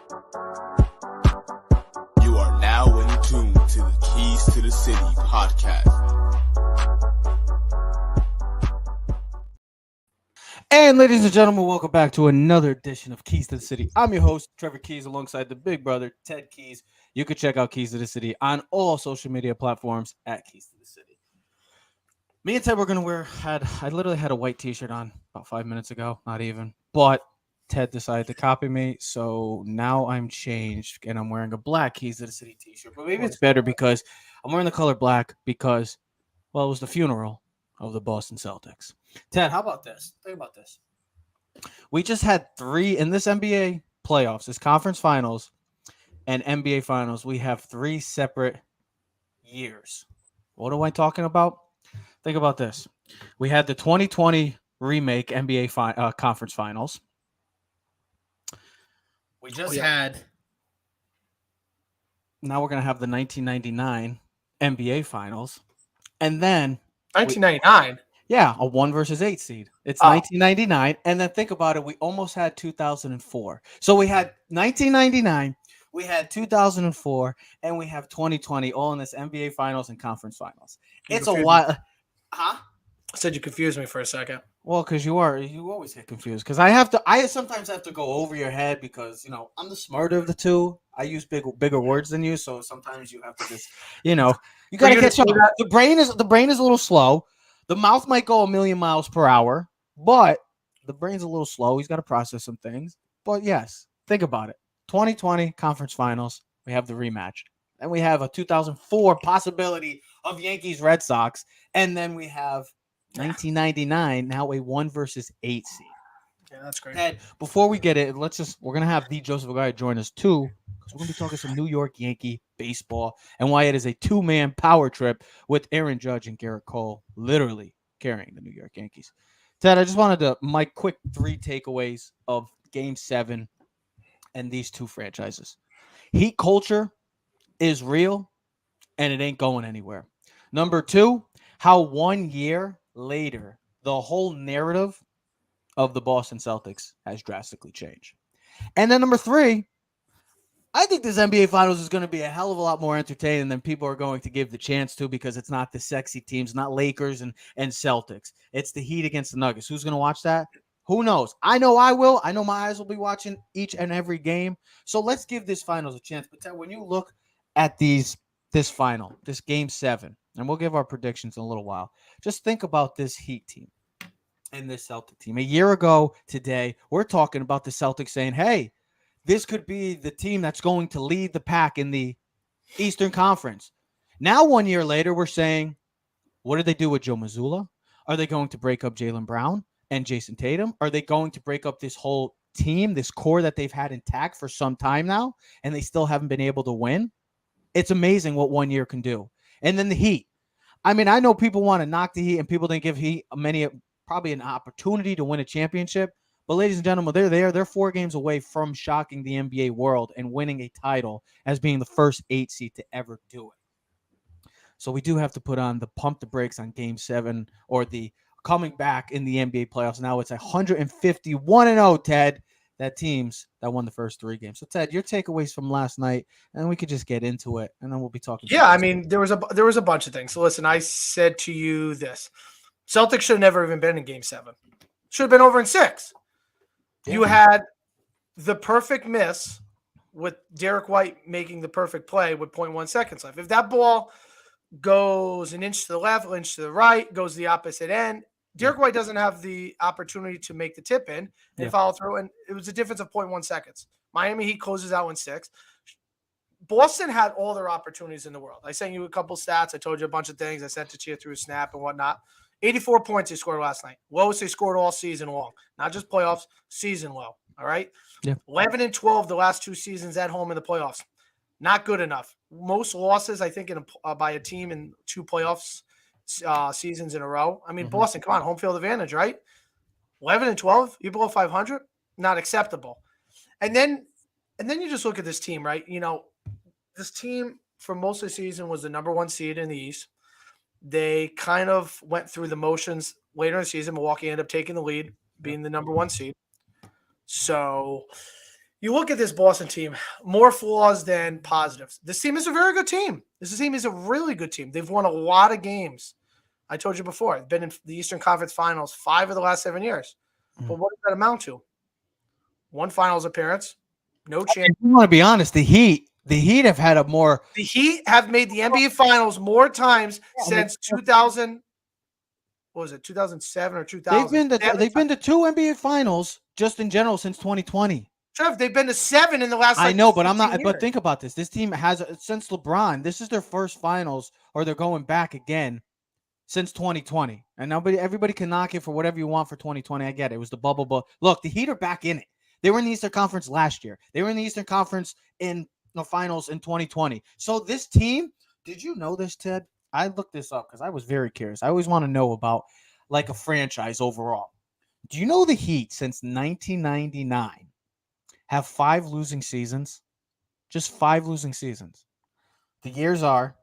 You are now in tune to the Keys to the City podcast. And ladies and gentlemen, welcome back to another edition of Keys to the City. I'm your host, Trevor Keys, alongside the big brother, Ted Keys. You can check out Keys to the City on all social media platforms at Keys to the City. Me and Ted were going to I literally had a white t-shirt on about 5 minutes ago, not even. But Ted decided to copy me, so now I'm changed and I'm wearing a black Keys to the City t-shirt. But maybe it's better because I'm wearing the color black because, well, it was the funeral of the Boston Celtics. Ted, how about this? Think about this. We just had three in this NBA playoffs, this conference finals and NBA finals. We have three separate years. What am I talking about? Think about this. We had the 2020 remake NBA conference finals. We just had. Now we're going to have the 1999 NBA finals. And then 1999. Yeah, a 1 versus 8 seed. It's 1999. And then think about it. We almost had 2004. So we had 1999, we had 2004, and we have 2020 all in this NBA finals and conference finals. It's a while. Huh? I said you confused me for a second. Well, because you always get confused. Because I sometimes have to go over your head because, I'm the smarter of the two. I use bigger words than you. So sometimes you have to just, you got to catch up. The brain is a little slow. The mouth might go 1,000,000 miles per hour, but the brain's a little slow. He's got to process some things. But yes, think about it. 2020 conference finals, we have the rematch. Then we have a 2004 possibility of Yankees Red Sox. And then we have 1999, now a 1 versus 8 seed. Yeah, that's great. Ted, before we get it, we're going to have the Joseph Aguirre join us too, because we're going to be talking some New York Yankee baseball and why it is a two-man power trip with Aaron Judge and Gerrit Cole literally carrying the New York Yankees. Ted, I just wanted my quick 3 takeaways of Game 7 and these two franchises. Heat culture is real, and it ain't going anywhere. Number 2, how 1 year later, the whole narrative of the Boston Celtics has drastically changed. And then number 3, I think this NBA Finals is going to be a hell of a lot more entertaining than people are going to give the chance to because it's not the sexy teams, not Lakers and Celtics. It's the Heat against the Nuggets. Who's going to watch that? Who knows? I know I will. I know my eyes will be watching each and every game. So let's give this Finals a chance. But when you look at this final, this Game 7, and we'll give our predictions in a little while, just think about this Heat team and this Celtic team. A year ago today, we're talking about the Celtics saying, hey, this could be the team that's going to lead the pack in the Eastern Conference. Now, 1 year later, we're saying, what did they do with Joe Mazzulla? Are they going to break up Jaylen Brown and Jason Tatum? Are they going to break up this whole team, this core that they've had intact for some time now, and they still haven't been able to win? It's amazing what 1 year can do. And then the Heat. I mean, I know people want to knock the Heat, and people didn't give Heat probably an opportunity to win a championship. But ladies and gentlemen, they're there. They're 4 games away from shocking the NBA world and winning a title as being the first 8 seed to ever do it. So we do have to pump the brakes on Game 7 or the coming back in the NBA playoffs. Now it's 151-0, Ted. That teams that won the first 3 games. So Ted, your takeaways from last night, and we could just get into it, and then we'll be talking. Yeah, I mean, there was a bunch of things. So listen, I said to you this: Celtics should have never even been in Game 7. Should have been over in 6. Yeah. You had the perfect miss with Derek White making the perfect play with 0.1 seconds left. If that ball goes an inch to the left, an inch to the right, goes the opposite end, Derek White doesn't have the opportunity to make the tip in and follow through. And it was a difference of 0.1 seconds. Miami Heat closes out in 6. Boston had all their opportunities in the world. I sent you a couple stats. I told you a bunch of things. I sent it to you through a snap and whatnot. 84 points they scored last night. Lowest they scored all season long. Not just playoffs, season low. All right? Yeah. 11-12 the last 2 seasons at home in the playoffs. Not good enough. Most losses, I think, by a team in 2 playoffs seasons in a row. I mean, Boston, come on, home field advantage, right? 11-12, you below 500, not acceptable. And then you just look at this team, right? This team for most of the season was the number 1 seed in the East. They kind of went through the motions later in the season. Milwaukee ended up taking the lead, being the number 1 seed. So You look at this Boston team, more flaws than positives. This team is a very good team. This team is a really good team. They've won a lot of games. I told you before, they've been in the Eastern Conference Finals 5 of the last 7 years. But what does that amount to? 1 finals appearance, no chance. I want to be honest. The Heat have had a more. The Heat have made the NBA Finals more times since 2000. What was it, 2007 or 2000? They've been to 2 NBA Finals just in general since 2020. Trev, they've been to 7 in the last. I know, but I'm not. years. But think about this. This team has since LeBron. This is their first Finals, or they're going back again since 2020. And everybody can knock it for whatever you want for 2020. I get it. It was the bubble, but look, the Heat are back in it. They were in the Eastern Conference last year. They were in the Eastern Conference in the Finals in 2020. So this team, did you know this, Ted? I looked this up because I was very curious. I always want to know about like a franchise overall. Do you know the Heat since 1999 have 5 losing seasons? Just 5 losing seasons. The years are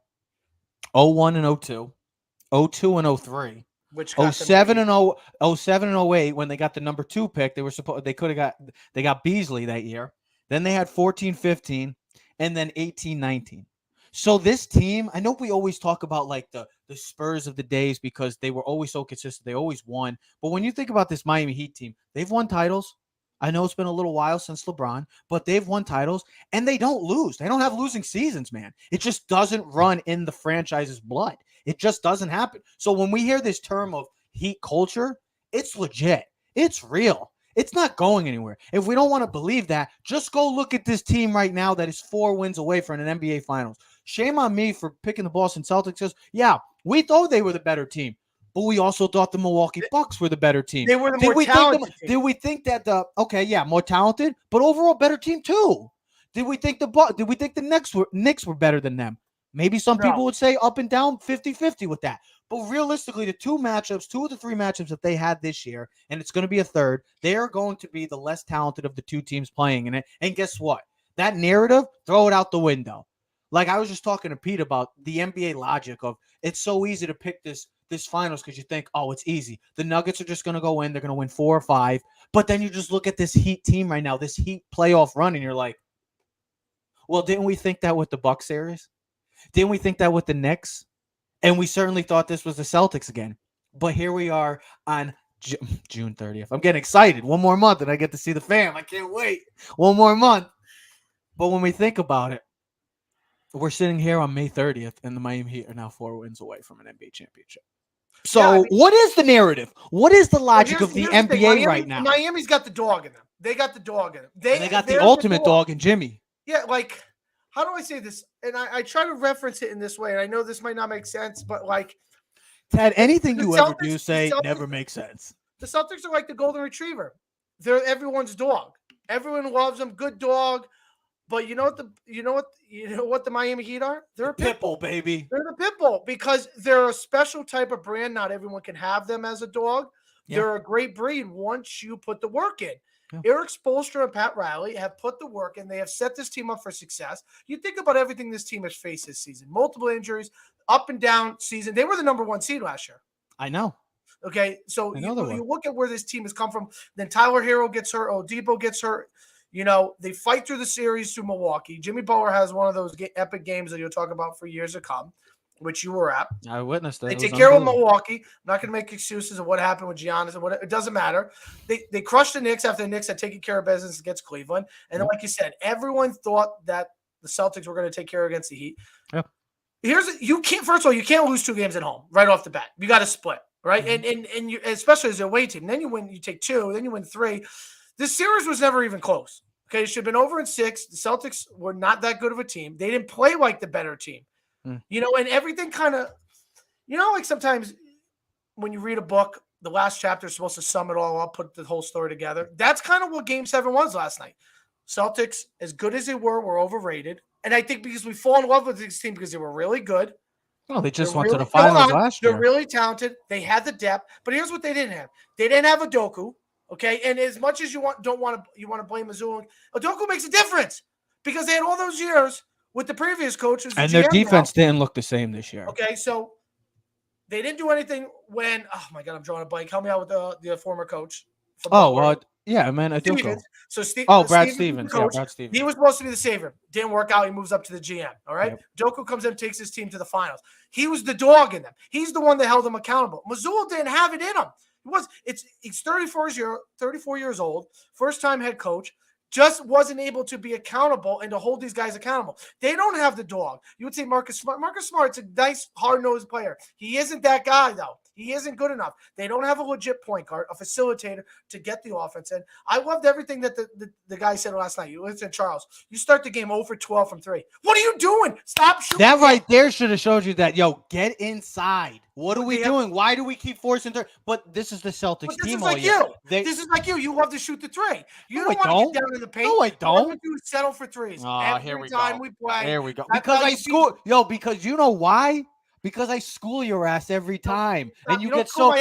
01 and 02, 02 and 03. Which 07 and 07 and 08 when they got the number 2 pick. They got Beasley that year. Then they had 14-15 and then 18-19. So this team, I know we always talk about like the Spurs of the days because they were always so consistent. They always won. But when you think about this Miami Heat team, they've won titles. I know it's been a little while since LeBron, but they've won titles and they don't lose. They don't have losing seasons, man. It just doesn't run in the franchise's blood. It just doesn't happen. So when we hear this term of Heat culture, it's legit. It's real. It's not going anywhere. If we don't want to believe that, just go look at this team right now that is 4 wins away from an NBA Finals. Shame on me for picking the Boston Celtics. Because, yeah, we thought they were the better team, but we also thought the Milwaukee Bucks were the better team. They were the more talented team. Did we think that more talented, but overall better team too? Did we think the Knicks were better than them? Maybe some people would say up and down 50-50 with that. But realistically, the 2 of the 3 matchups that they had this year, and it's going to be a third, they are going to be the less talented of the 2 teams playing in it. And guess what? That narrative, throw it out the window. Like I was just talking to Pete about the NBA logic of it's so easy to pick this finals because you think, oh, it's easy. The Nuggets are just going to go in. They're going to win 4 or 5. But then you just look at this Heat team right now, this Heat playoff run, and you're like, well, didn't we think that with the Bucks series? Didn't we think that with the Knicks? And we certainly thought this was the Celtics again. But here we are on June 30th. I'm getting excited. 1 more month and I get to see the fam. I can't wait. 1 more month. But when we think about it, we're sitting here on May 30th and the Miami Heat are now 4 wins away from an NBA championship. So what is the narrative? What is the logic of the NBA right now? Miami's got the dog in them. They got the dog in them. They got the ultimate dog in Jimmy. Yeah, like, how do I say this? And I try to reference it in this way. And I know this might not make sense, but like, Ted, anything you ever do say never makes sense. The Celtics are like the golden retriever. They're everyone's dog. Everyone loves them. Good dog. But you know what the Miami Heat are? They're a pit bull, baby. They're the pit bull because they're a special type of brand. Not everyone can have them as a dog. Yeah. They're a great breed once you put the work in. Yeah. Eric Spoelstra and Pat Riley have put the work in. They have set this team up for success. You think about everything this team has faced this season. Multiple injuries, up and down season. They were the number 1 seed last year. I know. Okay, so you look at where this team has come from. Then Tyler Hero gets hurt. Oladipo gets hurt. You know, they fight through the series through Milwaukee. Jimmy Butler has one of those epic games that you'll talk about for years to come, which you were at. I witnessed it. They take care of Milwaukee. I'm not going to make excuses of what happened with Giannis and what it doesn't matter. They crushed the Knicks after the Knicks had taken care of business against Cleveland. And then, like you said, everyone thought that the Celtics were going to take care against the Heat. Yeah. First of all, you can't lose 2 games at home right off the bat. You got to split, right? Mm-hmm. And you, especially as a away team. Then you take 2, then you win 3. This series was never even close. Okay, it should have been over in 6. The Celtics were not that good of a team. They didn't play like the better team. You know, and everything kind of, like sometimes when you read a book, the last chapter is supposed to sum it all up, put the whole story together. That's kind of what Game 7 was last night. Celtics, as good as they were overrated. And I think because we fall in love with this team because they were really good. Well, they just went to the finals last year. They're really talented. They had the depth. But here's what they didn't have. They didn't have Udoka. Okay, and as much as you want to blame Mazzulla, Udoka makes a difference because they had all those years with the previous coaches. And their defense didn't look the same this year. Okay, so they didn't do anything when, oh my God, I'm drawing a blank. Help me out with the former coach. Yeah, man, Udoka. So Steve, Brad Stevens, Stevens. the coach, Brad Stevens. he was supposed to be the savior. Didn't work out. He moves up to the GM. All right. Yep. Doku comes in, takes his team to the finals. He was the dog in them. He's the one that held them accountable. Mazzulla didn't have it in him. He's 34 years old, first time head coach. Just wasn't able to be accountable and to hold these guys accountable. They don't have the dog. You would say Marcus Smart. Marcus Smart's a nice, hard-nosed player. He isn't that guy, though. He isn't good enough. They don't have a legit point guard, a facilitator to get the offense in. I loved everything that the guy said last night. You listen, Charles, you start the game 0 for 12 from 3. What are you doing? Stop shooting. That right there should have showed you that, get inside. What are we doing? Why do we keep forcing third? But this is the Celtics team all year. This is like you. You love to shoot the three. You No, don't want to get down in the paint. No, I don't. What we do is settle for threes. Every time we play. There we go. Because I school. Because you know why? Because I school your ass every time. And you get so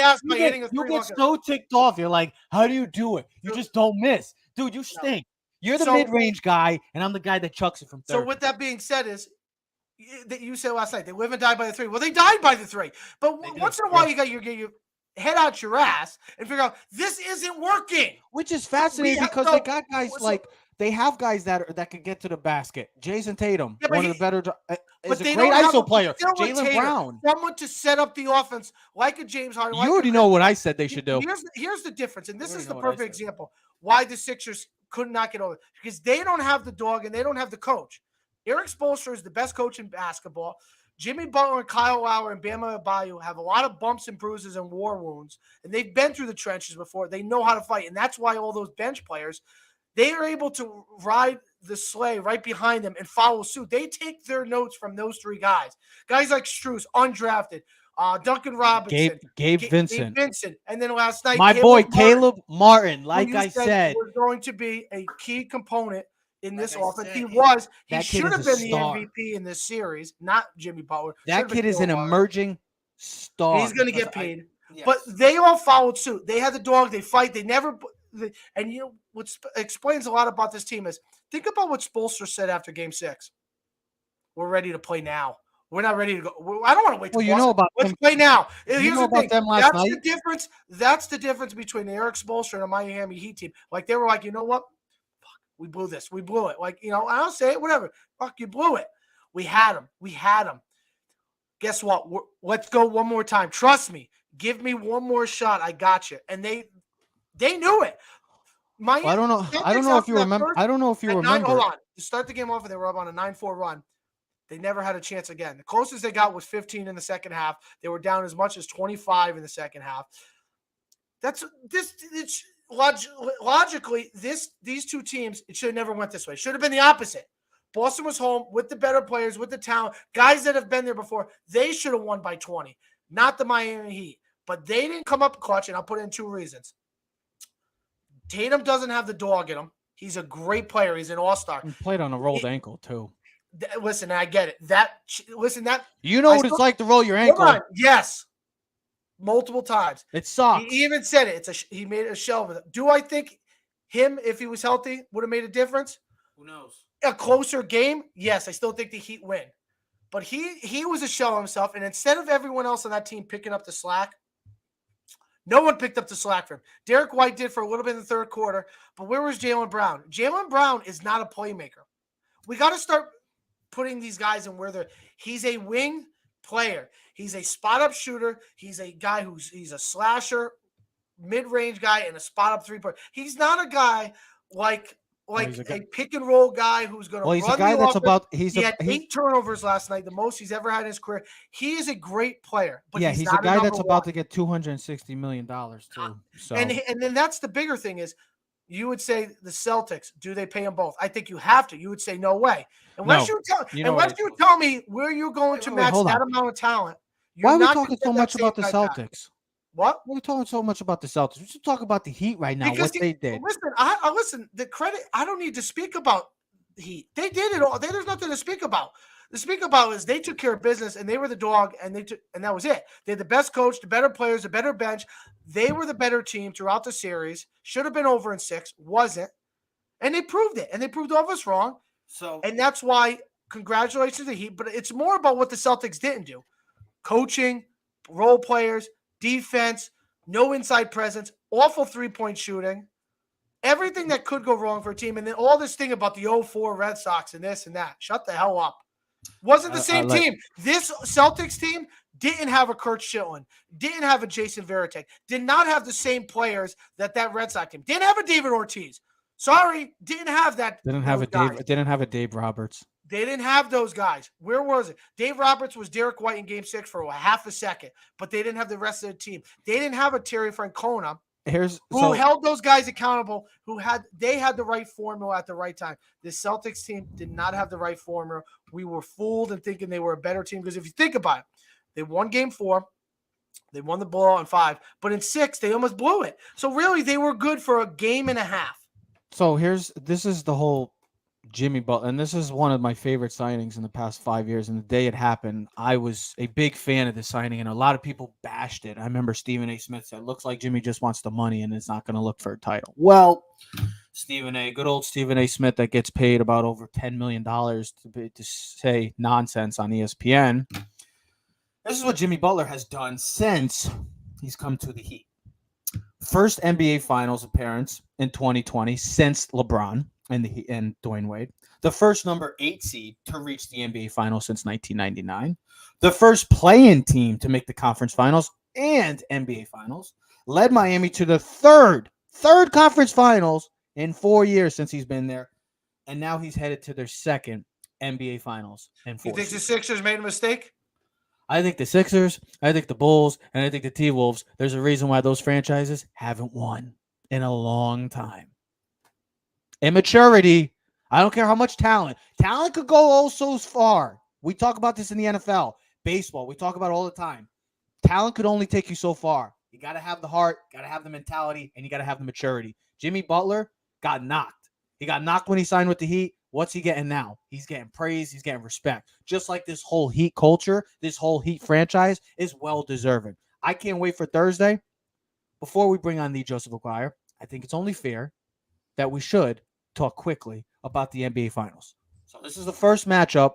ticked off. You're like, how do you do it? You just don't miss. Dude, you stink. You're the mid-range guy, and I'm the guy that chucks it from third. So with that being said is, that you said last night, they live and die by the three. Well, they died by the three. But once in a while, you got your head out your ass and figure out this isn't working. Which is fascinating because they got guys they have guys that can get to the basket. Jason Tatum, one of the better, is a great ISO player. Jaylen Brown, someone to set up the offense like a James Harden. You already know what I said they should do. Here's the difference, and this is the perfect example why the Sixers could not get over, because they don't have the dog and they don't have the coach. Eric Spoelstra is the best coach in basketball. Jimmy Butler and Kyle Lowry and Bama Adebayo have a lot of bumps and bruises and war wounds, and they've been through the trenches before. They know how to fight, and that's why all those bench players, they are able to ride the sleigh right behind them and follow suit. They take their notes from those three guys. Guys like Strus, undrafted, Duncan Robinson, Gabe Vincent, and then last night, my boy Caleb Martin, like I said, was going to be a key component in this offense. He should have been the MVP in this series, not Jimmy Butler. That kid is an emerging star. He's going to get paid. But they all followed suit. They had the dog. They fight. They never. And you know what explains a lot about this team is, think about what Spoelstra said after Game 6. We're ready to play now. We're not ready to go. I don't want to wait. Well, you know about Let's play now. Here's the thing. That's the difference. That's the difference between the Eric Spoelstra and the Miami Heat team. Like, they were like, you know what? We blew this. We blew it. Like, I'll say it, whatever. Fuck, you blew it. We had him. Guess what? Let's go one more time. Trust me. Give me one more shot. I got you. And they knew it. I don't know if you remember. Hold on. To start the game off, they were up on a 9-4 run. They never had a chance again. The closest they got was 15 in the second half. They were down as much as 25 in the second half. It's logically, these two teams, it should have never went this way. It should have been the opposite. Boston was home with the better players, with the talent, guys that have been there before. They should have won by 20, not the Miami Heat. But they didn't come up clutch, and I'll put in 2 reasons. Tatum doesn't have the dog in him. He's a great player. He's an all-star. He played on a rolled ankle, too. Listen, I get it. You know what it's like to roll your ankle. Yes. Multiple times. It sucks. He even said it. He made a shell of it. Do I think him, if he was healthy, would have made a difference? Who knows? A closer game? Yes, I still think the Heat win. But he was a shell of himself, and instead of everyone else on that team picking up the slack, no one picked up the slack for him. Derek White did for a little bit in the third quarter, but where was Jaylen Brown? Jaylen Brown is not a playmaker. We got to start putting these guys in where he's a wing player. He's a spot-up shooter. He's a guy he's a slasher, mid-range guy, and a spot-up three-point. He's not a guy like a pick-and-roll guy who's going to run the offense. He's a guy that's about – he had 8 turnovers last night, the most he's ever had in his career. He is a great player. But he's a guy that's about to get $260 million, too. So. And then that's the bigger thing is, you would say the Celtics, do they pay them both? I think you have to. You would say no way. Unless you tell me where you're going to match that amount of talent. Why are we talking so much about the Celtics? What? We're talking so much about the Celtics. We should talk about the Heat right now, what they did. Listen, the credit, I don't need to speak about the Heat. They did it all. There's nothing to speak about. To speak about is they took care of business, and they were the dog, and that was it. They had the best coach, the better players, the better bench. They were the better team throughout the series. Should have been over in 6, wasn't. And they proved it, and they proved all of us wrong. And that's why congratulations to the Heat, but it's more about what the Celtics didn't do. Coaching, role players, defense, no inside presence, awful three-point shooting. everything that could go wrong for a team. And then all this thing about the 0-4 Red Sox and this and that. Shut the hell up. Wasn't the same team. This Celtics team didn't have a Kurt Schilling, didn't have a Jason Veritek, did not have the same players that Red Sox team. Didn't have a David Ortiz. Sorry, didn't have that. Didn't have a Dave Roberts. They didn't have those guys. Where was it? Dave Roberts was Derek White in Game 6 for a half a second, but they didn't have the rest of the team. They didn't have a Terry Francona who held those guys accountable, they had the right formula at the right time. The Celtics team did not have the right formula. We were fooled in thinking they were a better team because if you think about it, they won Game 4. They won the blowout in 5, but in 6, they almost blew it. So really, they were good for a game and a half. So this is the whole Jimmy Butler, and this is one of my favorite signings in the past 5 years. And the day it happened, I was a big fan of the signing, and a lot of people bashed it. I remember Stephen A. Smith said, "Looks like Jimmy just wants the money and is not going to look for a title." Well, good old Stephen A. Smith that gets paid about over $10 million to say nonsense on ESPN. This is what Jimmy Butler has done since he's come to the Heat. First NBA Finals appearance in 2020 since LeBron and Dwayne Wade. The first number 8 seed to reach the NBA Finals since 1999. The first play-in team to make the conference finals and NBA Finals. Led Miami to the third conference finals in 4 years since he's been there. And now he's headed to their second NBA Finals in 4 You think seasons. the Sixers made a mistake? I think the Sixers, I think the Bulls, and I think the T-Wolves, there's a reason why those franchises haven't won in a long time. Immaturity. I don't care how much talent. Talent could go so far. We talk about this in the NFL. Baseball, we talk about it all the time. Talent could only take you so far. You got to have the heart, got to have the mentality, and you got to have the maturity. Jimmy Butler got knocked. He got knocked when he signed with the Heat. What's he getting now? He's getting praise. He's getting respect. Just like this whole Heat culture, this whole Heat franchise is well-deserving. I can't wait for Thursday. Before we bring on the Joseph Aguirre, I think it's only fair that we should talk quickly about the NBA Finals. So this is the first matchup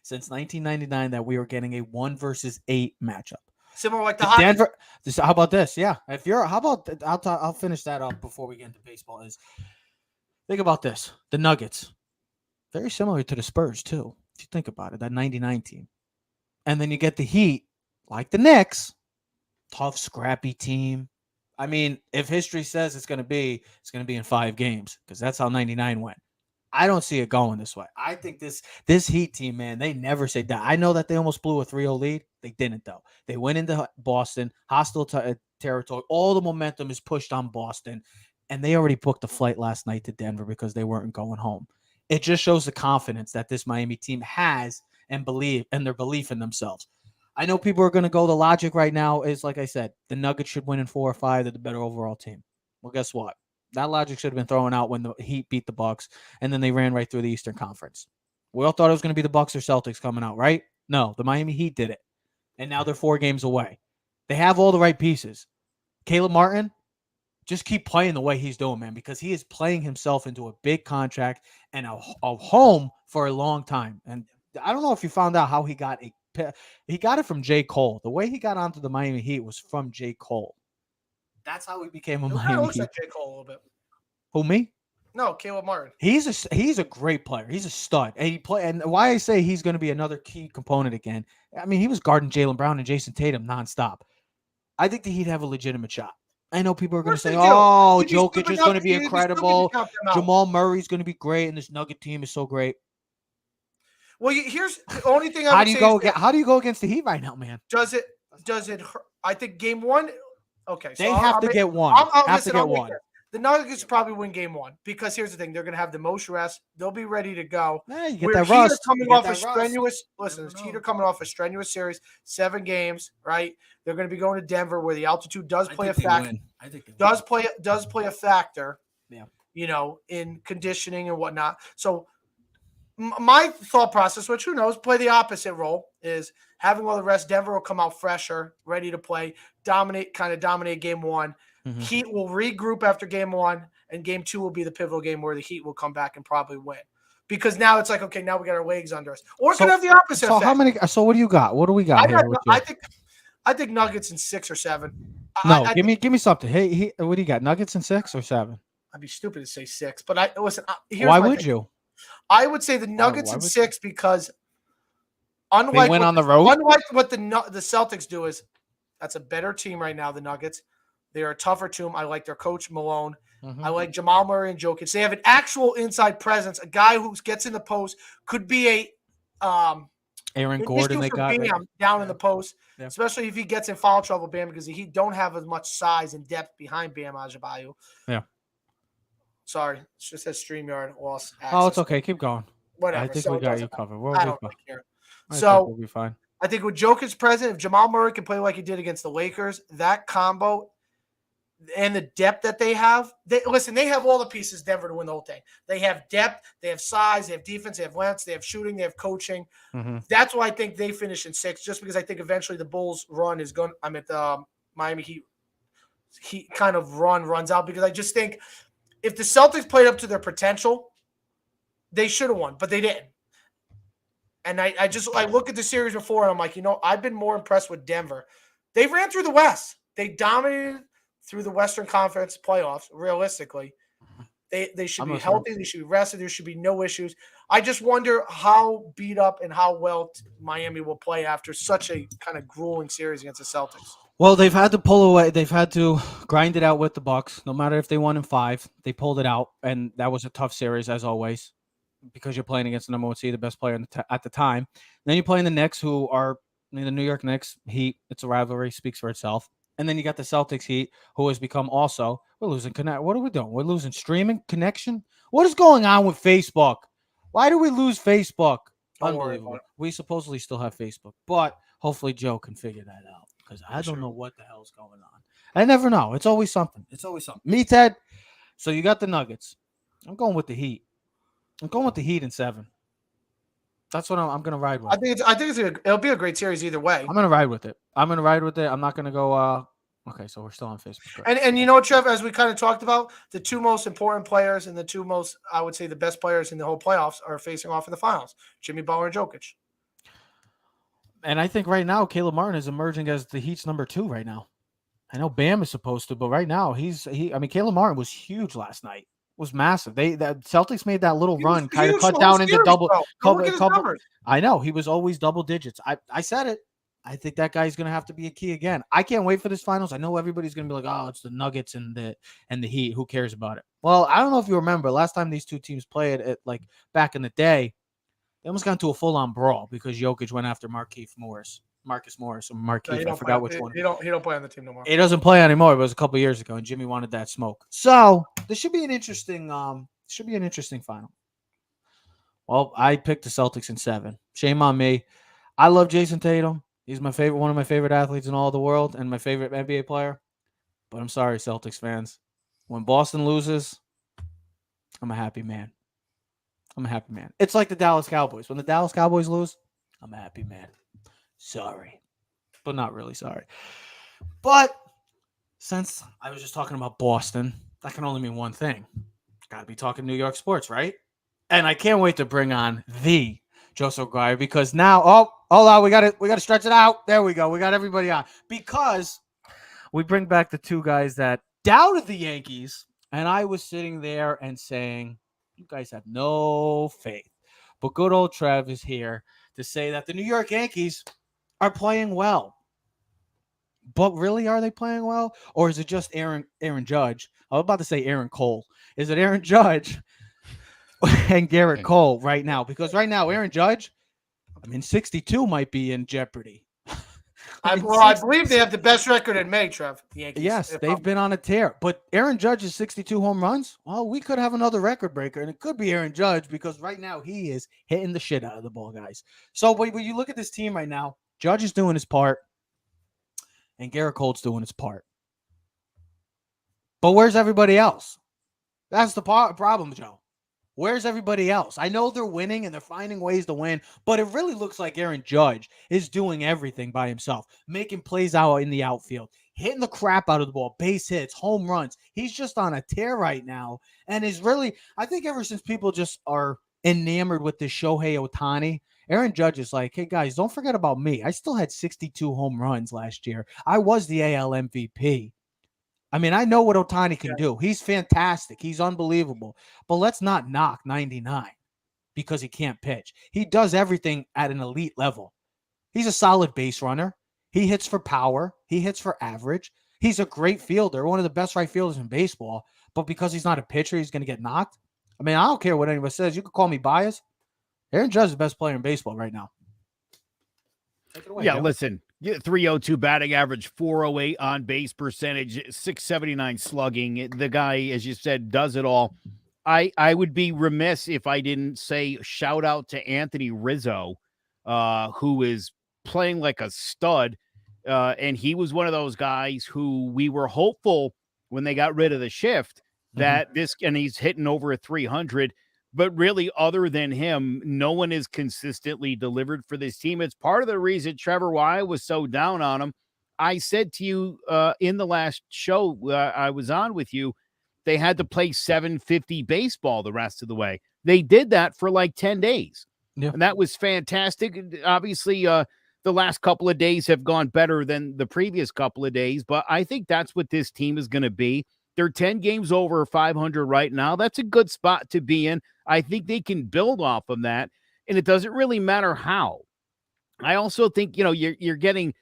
since 1999 that we are getting a 1 versus 8 matchup. Similar like the hockey. Denver. How about this? Yeah. I'll finish that up before we get into baseball. Think about this. The Nuggets. Very similar to the Spurs, too, if you think about it, that 99 team. And then you get the Heat, like the Knicks, tough, scrappy team. I mean, if history says it's going to be in 5 games because that's how 99 went. I don't see it going this way. I think this Heat team, man, they never say that. I know that they almost blew a 3-0 lead. They didn't, though. They went into Boston, hostile territory. All the momentum is pushed on Boston, and they already booked a flight last night to Denver because they weren't going home. It just shows the confidence that this Miami team has and their belief in themselves. I know people are going to go, the logic right now is, like I said, the Nuggets should win in 4 or 5. They're the better overall team. Well, guess what? That logic should have been thrown out when the Heat beat the Bucks, and then they ran right through the Eastern Conference. We all thought it was going to be the Bucks or Celtics coming out, right? No, the Miami Heat did it, and now they're 4 games away. They have all the right pieces. Caleb Martin, just keep playing the way he's doing, man, because he is playing himself into a big contract and a home for a long time. And I don't know if you found out how he got it from J. Cole. The way he got onto the Miami Heat was from J. Cole. That's how he became a Miami looks Heat. like J. Cole a little bit. Who, me? No, Caleb Martin. He's a great player. He's a stud. And why I say he's going to be another key component again. I mean, he was guarding Jaylen Brown and Jason Tatum nonstop. I think that he'd have a legitimate shot. I know people are going to say, "Oh, Jokic is going to be incredible. Jamal Murray's going to be great, and this Nugget team is so great." Well, here's the only thing How do you go against the Heat right now, man? Does it hurt? I think game 1. Okay, so they have to get one. The Nuggets probably win game 1 because here's the thing: they're going to have the most rest. They'll be ready to go. Yeah, you get that rust. Coming off a strenuous. Listen, Heater coming off a strenuous series, 7 games. Right? They're going to be going to Denver, where the altitude does play a factor. I think they does play a factor. Yeah. You know, in conditioning and whatnot. So my thought process, which who knows, play the opposite role, is having all the rest. Denver will come out fresher, ready to play, dominate game 1. Mm-hmm. Heat will regroup after game 1, and game 2 will be the pivotal game where the Heat will come back and probably win. Because now it's like, okay, now we got our legs under us. Or it could have the opposite effect. So what do you got? What do we got here? I think Nuggets in 6 or 7. No, give me something. Hey, what do you got? Nuggets in 6 or 7? I'd be stupid to say 6, but listen. Here's Why my would thing. you? I would say the Nuggets why in would 6 because They unlike went what on the road? unlike what the Celtics do is that's a better team right now. The Nuggets, they are a tougher team. I like their coach Malone. I like Jamal Murray and Jokic. They have an actual inside presence, a guy who gets in the post, could be an Aaron Gordon, issue they for got Bam down in the post, Yeah. especially if he gets in foul trouble, Bam, because he don't have as much size and depth behind Bam Adebayo. Yeah. Sorry, it just says StreamYard lost access. Oh, it's okay. Keep going. Whatever. I think so we it got doesn't you matter. covered. We'll I be don't fine. really care. I think So we'll be fine. I think with Jokic present, if Jamal Murray can play like he did against the Lakers, that combo and the depth that they have, they have all the pieces Denver to win the whole thing. They have depth, they have size, they have defense, they have length, they have shooting, they have coaching. That's why I think they finish in 6, just because I think eventually the Bulls run is going. I'm at the Miami Heat kind of runs out, because I just think if the Celtics played up to their potential, they should have won, but they didn't. And I look at the series before and I'm like, I've been more impressed with Denver. They ran through the West. They dominated through the Western Conference playoffs. Realistically, they should be healthy. They should be rested. There should be no issues. I just wonder how beat up and how well Miami will play after such a kind of grueling series against the Celtics. Well, they've had to pull away. They've had to grind it out with the Bucks. No matter if they won in 5, they pulled it out, and that was a tough series as always, because you're playing against the number 1 seed, the best player at the time. Then you're playing the Knicks, who are the New York Knicks. Heat. It's a rivalry, speaks for itself. And then you got the Celtics Heat, who has become also, we're losing connect. What are we doing? We're losing streaming connection. What is going on with Facebook? Why do we lose Facebook? Unbelievable. We supposedly still have Facebook, but hopefully Joe can figure that out, because I don't know what the hell's going on. I never know. It's always something. Me, Ted. So you got the Nuggets. I'm going with the Heat. I'm going with the Heat in 7. That's what I'm going to ride with. I think it'll be a great series either way. I'm going to ride with it. I'm not going to go. Okay, so we're still on Facebook. Right? And you know what, Trev, as we kind of talked about, the 2 most important players and the 2 most, I would say, the best players in the whole playoffs are facing off in the finals: Jimmy Butler and Jokic. And I think right now Caleb Martin is emerging as the Heat's number 2 right now. I know Bam is supposed to, but right now Caleb Martin was huge last night. Was massive. The Celtics made that little run, kind of cut down into double. I know he was always double digits. I said it. I think that guy's going to have to be a key again. I can't wait for this finals. I know everybody's going to be like, "Oh, it's the Nuggets and the Heat. Who cares about it?" Well, I don't know if you remember last time these 2 teams played it, like back in the day, they almost got into a full-on brawl because Jokic went after Markieff Morris. Marcus Morris or Markieff. I forgot which one. He don't play on the team no more. He doesn't play anymore. It was a couple years ago, and Jimmy wanted that smoke. So this should be an interesting final. Well, I picked the Celtics in 7. Shame on me. I love Jason Tatum. He's one of my favorite athletes in all the world, and my favorite NBA player. But I'm sorry, Celtics fans. When Boston loses, I'm a happy man. It's like the Dallas Cowboys. When the Dallas Cowboys lose, I'm a happy man. Sorry, but not really sorry. But since I was just talking about Boston, that can only mean one thing. Got to be talking New York sports, right? And I can't wait to bring on the Joseph Guire, because now, hold on, we got to stretch it out. There we go. We got everybody on, because we bring back the 2 guys that doubted the Yankees, and I was sitting there and saying, you guys have no faith. But good old Trev is here to say that the New York Yankees are playing well. But really, are they playing well? Or is it just Aaron Judge? I was about to say Aaron Cole. Is it Aaron Judge and Gerrit Cole right now? Because right now, Aaron Judge, 62 might be in jeopardy. I believe they have the best record in May, Trev. The Yankees. Yes, they've been on a tear. But Aaron Judge's 62 home runs, well, we could have another record breaker, and it could be Aaron Judge, because right now he is hitting the shit out of the ball, guys. So when you look at this team right now, Judge is doing his part, and Gerrit Cole's doing his part. But where's everybody else? That's the problem, Joe. Where's everybody else? I know they're winning and they're finding ways to win, but it really looks like Aaron Judge is doing everything by himself, making plays out in the outfield, hitting the crap out of the ball, base hits, home runs. He's just on a tear right now, and is really, I think ever since people just are enamored with this Shohei Ohtani, Aaron Judge is like, hey, guys, don't forget about me. I still had 62 home runs last year. I was the AL MVP. I mean, I know what Ohtani can do. He's fantastic. He's unbelievable. But let's not knock 99 because he can't pitch. He does everything at an elite level. He's a solid base runner. He hits for power. He hits for average. He's a great fielder, one of the best right fielders in baseball. But because he's not a pitcher, he's going to get knocked. I mean, I don't care what anyone says. You could call me biased. Aaron Judge is the best player in baseball right now. Take it away, Yeah, Bill. listen, 302 batting average, 408 on base percentage, 679 slugging. The guy, as you said, does it all. I would be remiss if I didn't say shout out to Anthony Rizzo, who is playing like a stud. And he was one of those guys who we were hopeful when they got rid of the shift that and he's hitting over a 300. But really, other than him, no one is consistently delivered for this team. It's part of the reason Trevor Wyatt was so down on him. I said to you in the last show I was on with you, they had to play 750 baseball the rest of the way. They did that for like 10 days. Yeah. And that was fantastic. Obviously, the last couple of days have gone better than the previous couple of days, but I think that's what this team is going to be. They're 10 games over 500 right now. That's a good spot to be in. I think they can build off of that, and it doesn't really matter how. I also think, you're getting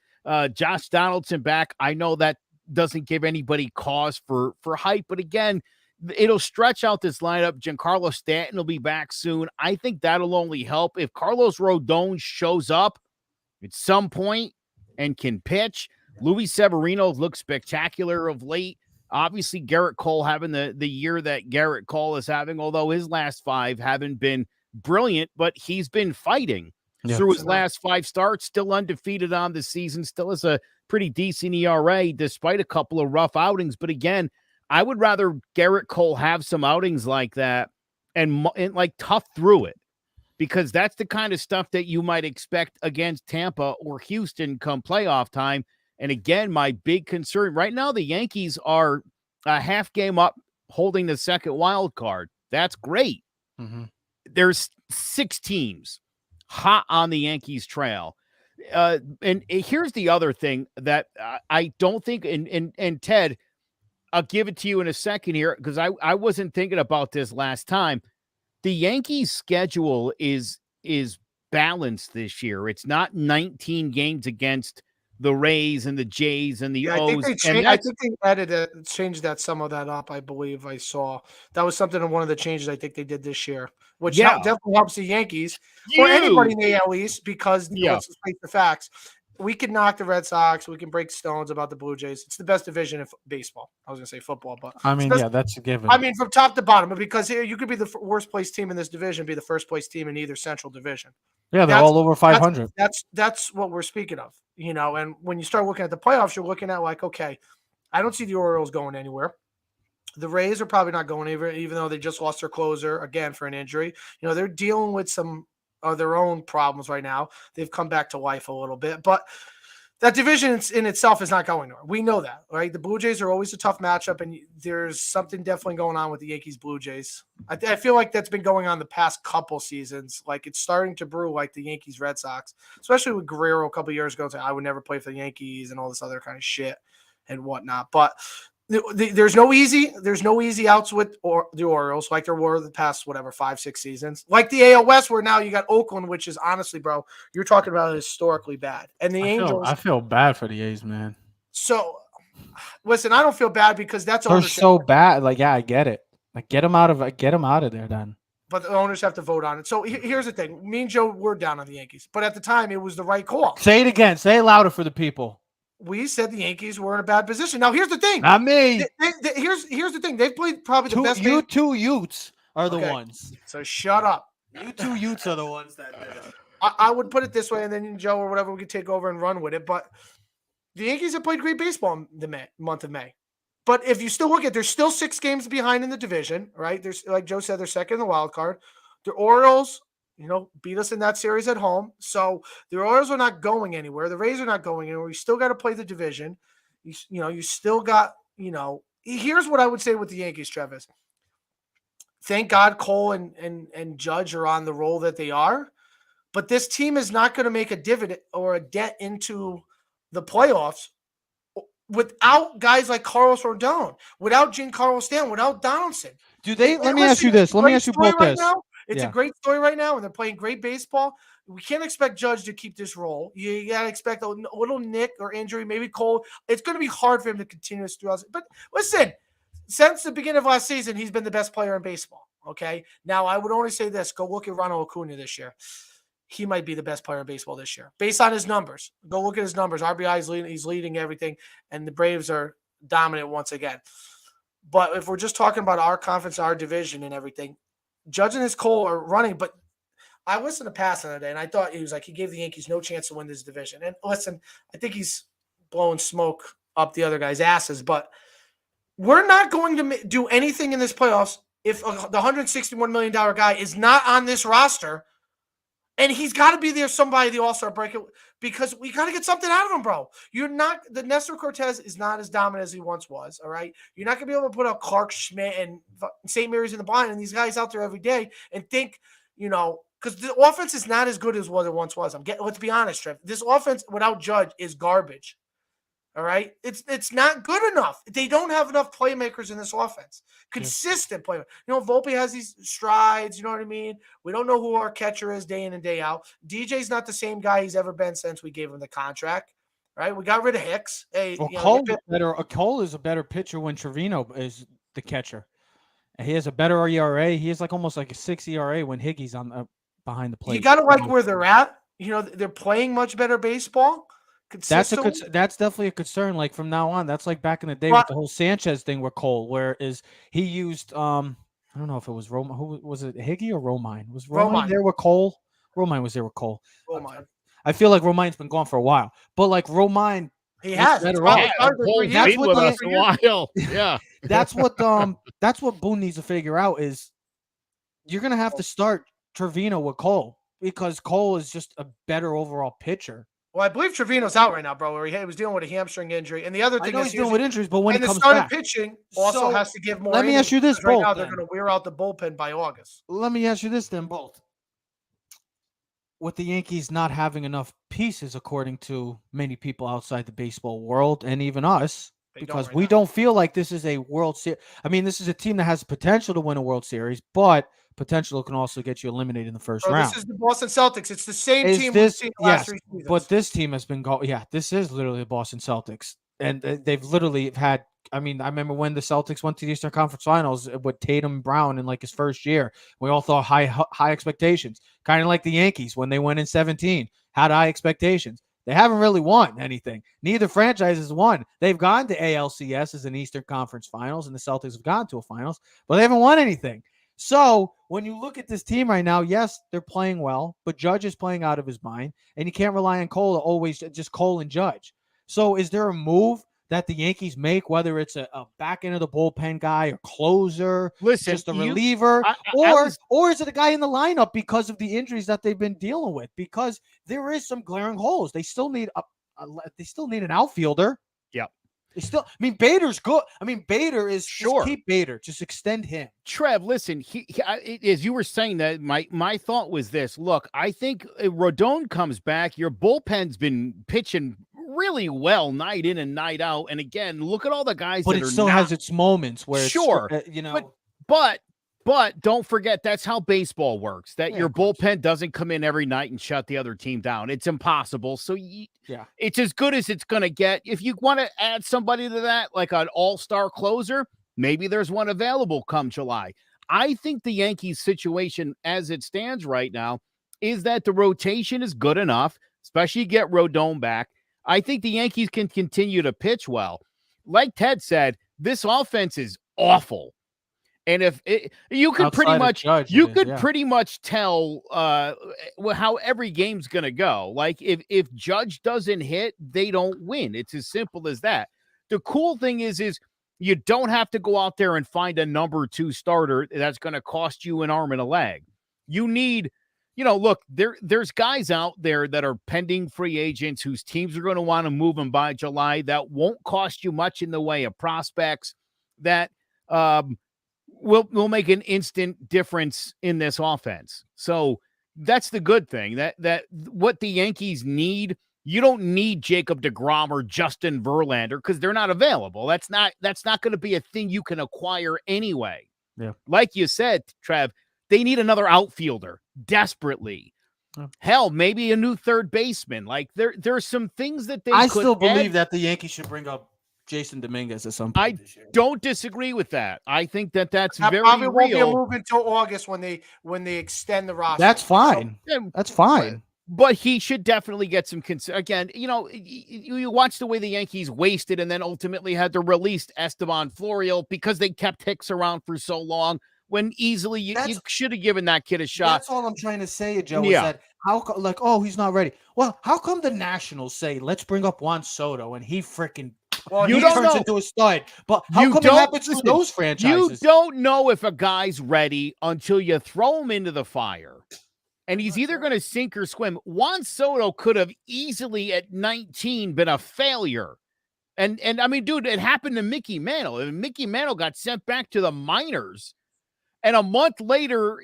Josh Donaldson back. I know that doesn't give anybody cause for hype, but again, it'll stretch out this lineup. Giancarlo Stanton will be back soon. I think that'll only help. If Carlos Rodon shows up at some point and can pitch, Luis Severino looks spectacular of late. Obviously, Gerrit Cole having the year that Gerrit Cole is having, although his last 5 haven't been brilliant, but he's been fighting through his last 5 starts, still undefeated on the season, still has a pretty decent ERA despite a couple of rough outings. But again, I would rather Gerrit Cole have some outings like that and like tough through it, because that's the kind of stuff that you might expect against Tampa or Houston come playoff time. And again, my big concern right now, the Yankees are a half game up holding the second wild card. That's great. There's 6 teams hot on the Yankees trail. And here's the other thing that I don't think, and Ted, I'll give it to you in a second here, because I wasn't thinking about this last time. The Yankees schedule is balanced this year. It's not 19 games against the Rays and the Jays and the O's. I think they changed some of that up. I believe I saw that was something in one of the changes I think they did this year, which definitely helps the Yankees or anybody in the AL East, because let's just face the facts. We can knock the Red Sox. We can break stones about the Blue Jays. It's the best division of baseball. I was going to say football, but I mean, that's a given. I mean, from top to bottom, because here you could be the worst place team in this division, be the first place team in either Central Division. Yeah, they're all over 500. That's what we're speaking of, And when you start looking at the playoffs, you're looking at like, okay, I don't see the Orioles going anywhere. The Rays are probably not going anywhere, even though they just lost their closer again for an injury. They're dealing with some of their own problems right now. They've come back to life a little bit, but that division in itself is not going nowhere. We know that, right? The Blue Jays are always a tough matchup, and there's something definitely going on with the Yankees Blue Jays. I feel like that's been going on the past couple seasons. Like, it's starting to brew like the Yankees Red Sox, especially with Guerrero a couple years ago saying, I would never play for the Yankees and all this other kind of shit and whatnot. But there's no easy outs with the Orioles, like there were the past 5-6 seasons. Like the AL West, where now you got Oakland, which is honestly, bro, you're talking about historically bad. And the Angels, I feel bad for the A's, man. So, listen, I don't feel bad because that's they're so bad. Like, yeah, I get it. Like, get them out of there, then. But the owners have to vote on it. So here's the thing: me and Joe were down on the Yankees, but at the time, it was the right call. Say it again. Say it louder for the people. We said the Yankees were in a bad position. Now, here's the thing. Not me. Here's the thing. They've played probably the best. You two Utes are the ones. So shut up. You two Utes are the ones that did it. I would put it this way, and then Joe or whatever, we could take over and run with it. But the Yankees have played great baseball in the month of May. But if you still look at, there's still 6 games behind in the division, right? There's, like Joe said, they're second in the wild card. The Orioles, beat us in that series at home. So the Orioles are not going anywhere. The Rays are not going anywhere. You still got to play the division. You still got, here's what I would say with the Yankees, Travis. Thank God Cole and Judge are on the roll that they are. But this team is not going to make a dividend or a dent into the playoffs without guys like Carlos Rodon, without Giancarlo Stanton, without Donaldson. Do they? Let me ask you this. Let me ask you both right this. Now. It's Yeah. a great story right now, and they're playing great baseball. We can't expect Judge to keep this role. You got to expect a little nick or injury, maybe Cole. It's going to be hard for him to continue this throughout. But listen, since the beginning of last season, he's been the best player in baseball. Okay. Now, I would only say this. Go look at Ronald Acuna this year. He might be the best player in baseball this year, based on his numbers. Go look at his numbers. RBI is leading. He's leading everything, and the Braves are dominant once again. But if we're just talking about our conference, our division, and everything, Judge and his Cole are running. But I listened to Pass the other day, and I thought he was like, he gave the Yankees no chance to win this division. And listen, I think he's blowing smoke up the other guys' asses. But we're not going to do anything in this playoffs if the $161 million guy is not on this roster. And he's got to be there, somebody, the All-Star break, because we got to get something out of him, bro. The Nestor Cortez is not as dominant as he once was, all right? You're not going to be able to put out Clark Schmidt and St. Mary's in the blind and these guys out there every day and think, because the offense is not as good as what it once was. Let's be honest, Trev. This offense without Judge is garbage. All right, it's not good enough. They don't have enough playmakers in this offense. Consistent playmakers. Volpe has these strides. You know what I mean? We don't know who our catcher is day in and day out. DJ's not the same guy he's ever been since we gave him the contract. Right? We got rid of Hicks. Hey, Cole is a better pitcher when Trevino is the catcher. He has a better ERA. He has almost like a 6 ERA when Higgy's on behind the plate. You got to like where they're at. They're playing much better baseball. That's definitely a concern. Like from now on, that's like back in the day with the whole Sanchez thing with Cole, where he used I don't know if it was Romine. Who was it? Higgy or Romine? Was Romine there with Cole? Romine was there with Cole. Romine. I feel like Romine's been gone for a while, but like Romine, he has. Better that's what a while. Yeah, that's what Boone needs to figure out is you're gonna have to start Trevino with Cole because Cole is just a better overall pitcher. Well, I believe Trevino's out right now, bro. He was dealing with a hamstring injury, and the other thing he's dealing with injuries, but when he comes back, pitching also has to give more. Let me ask you this, right now they're going to wear out the bullpen by August. Let me ask you this, then, both. With the Yankees not having enough pieces, according to many people outside the baseball world, and even us, because we don't feel like this is a World Series. I mean, this is a team that has potential to win a World Series, but potential can also get you eliminated in the first round. This is the Boston Celtics. It's the same team we've seen the last 3 seasons. But this team has been this is literally the Boston Celtics. And they've literally had, I remember when the Celtics went to the Eastern Conference Finals with Tatum Brown in like his first year. We all thought high expectations. Kind of like the Yankees when they went in 17, had high expectations. They haven't really won anything. Neither franchise has won. They've gone to ALCS as an Eastern Conference Finals, and the Celtics have gone to a finals, but they haven't won anything. So when you look at this team right now, yes, they're playing well, but Judge is playing out of his mind, and you can't rely on Cole to always just Cole and Judge. So is there a move that the Yankees make, whether it's a back end of the bullpen guy, a closer, just a reliever, or is it a guy in the lineup because of the injuries that they've been dealing with? Because there is some glaring holes. They still need an outfielder. Yep. Bader's good. Bader is sure. Just keep Bader. Just extend him. Trev, listen, as you were saying that, my thought was this. Look, I think Rodon comes back. Your bullpen's been pitching really well night in and night out. And again, look at all the guys but that it still has its moments where But don't forget, that's how baseball works. That your bullpen doesn't come in every night and shut the other team down. It's impossible. So it's as good as it's going to get. If you want to add somebody to that, like an all-star closer, maybe there's one available come July. I think the Yankees situation as it stands right now is that the rotation is good enough, especially get Rodon back. I think the Yankees can continue to pitch well. Like Ted said, this offense is awful. And if you could pretty much tell how every game's going to go. Like if Judge doesn't hit, they don't win. It's as simple as that. The cool thing is you don't have to go out there and find a number 2 starter that's going to cost you an arm and a leg. You need, look, there's guys out there that are pending free agents whose teams are going to want to move them by July that won't cost you much in the way of prospects that will make an instant difference in this offense. So that's the good thing that what the Yankees need. You don't need Jacob deGrom or Justin Verlander because they're not available. That's not going to be a thing you can acquire anyway. Yeah. Like you said, Trev, they need another outfielder desperately. Yeah. Hell, maybe a new third baseman. Like there's some things that they I could still believe add. that the Yankees should bring up Jason Dominguez at some point this year. Don't disagree with that. I think that's That very probably won't be a real. move until August when they extend the roster. That's fine. So, That's fine. But he should definitely get some again, you watch the way the Yankees wasted and then ultimately had to release Esteban Florial because they kept Hicks around for so long when easily you should have given that kid a shot. That's all I'm trying to say, Joe, is that he's not ready. Well, how come the Nationals say, let's bring up Juan Soto and he freaking turns into a stud? But how come it happens to those franchises? You don't know if a guy's ready until you throw him into the fire. And he's either going to sink or swim. Juan Soto could have easily at 19 been a failure. And I mean, dude, it happened to Mickey Mantle. And Mickey Mantle got sent back to the minors. And a month later,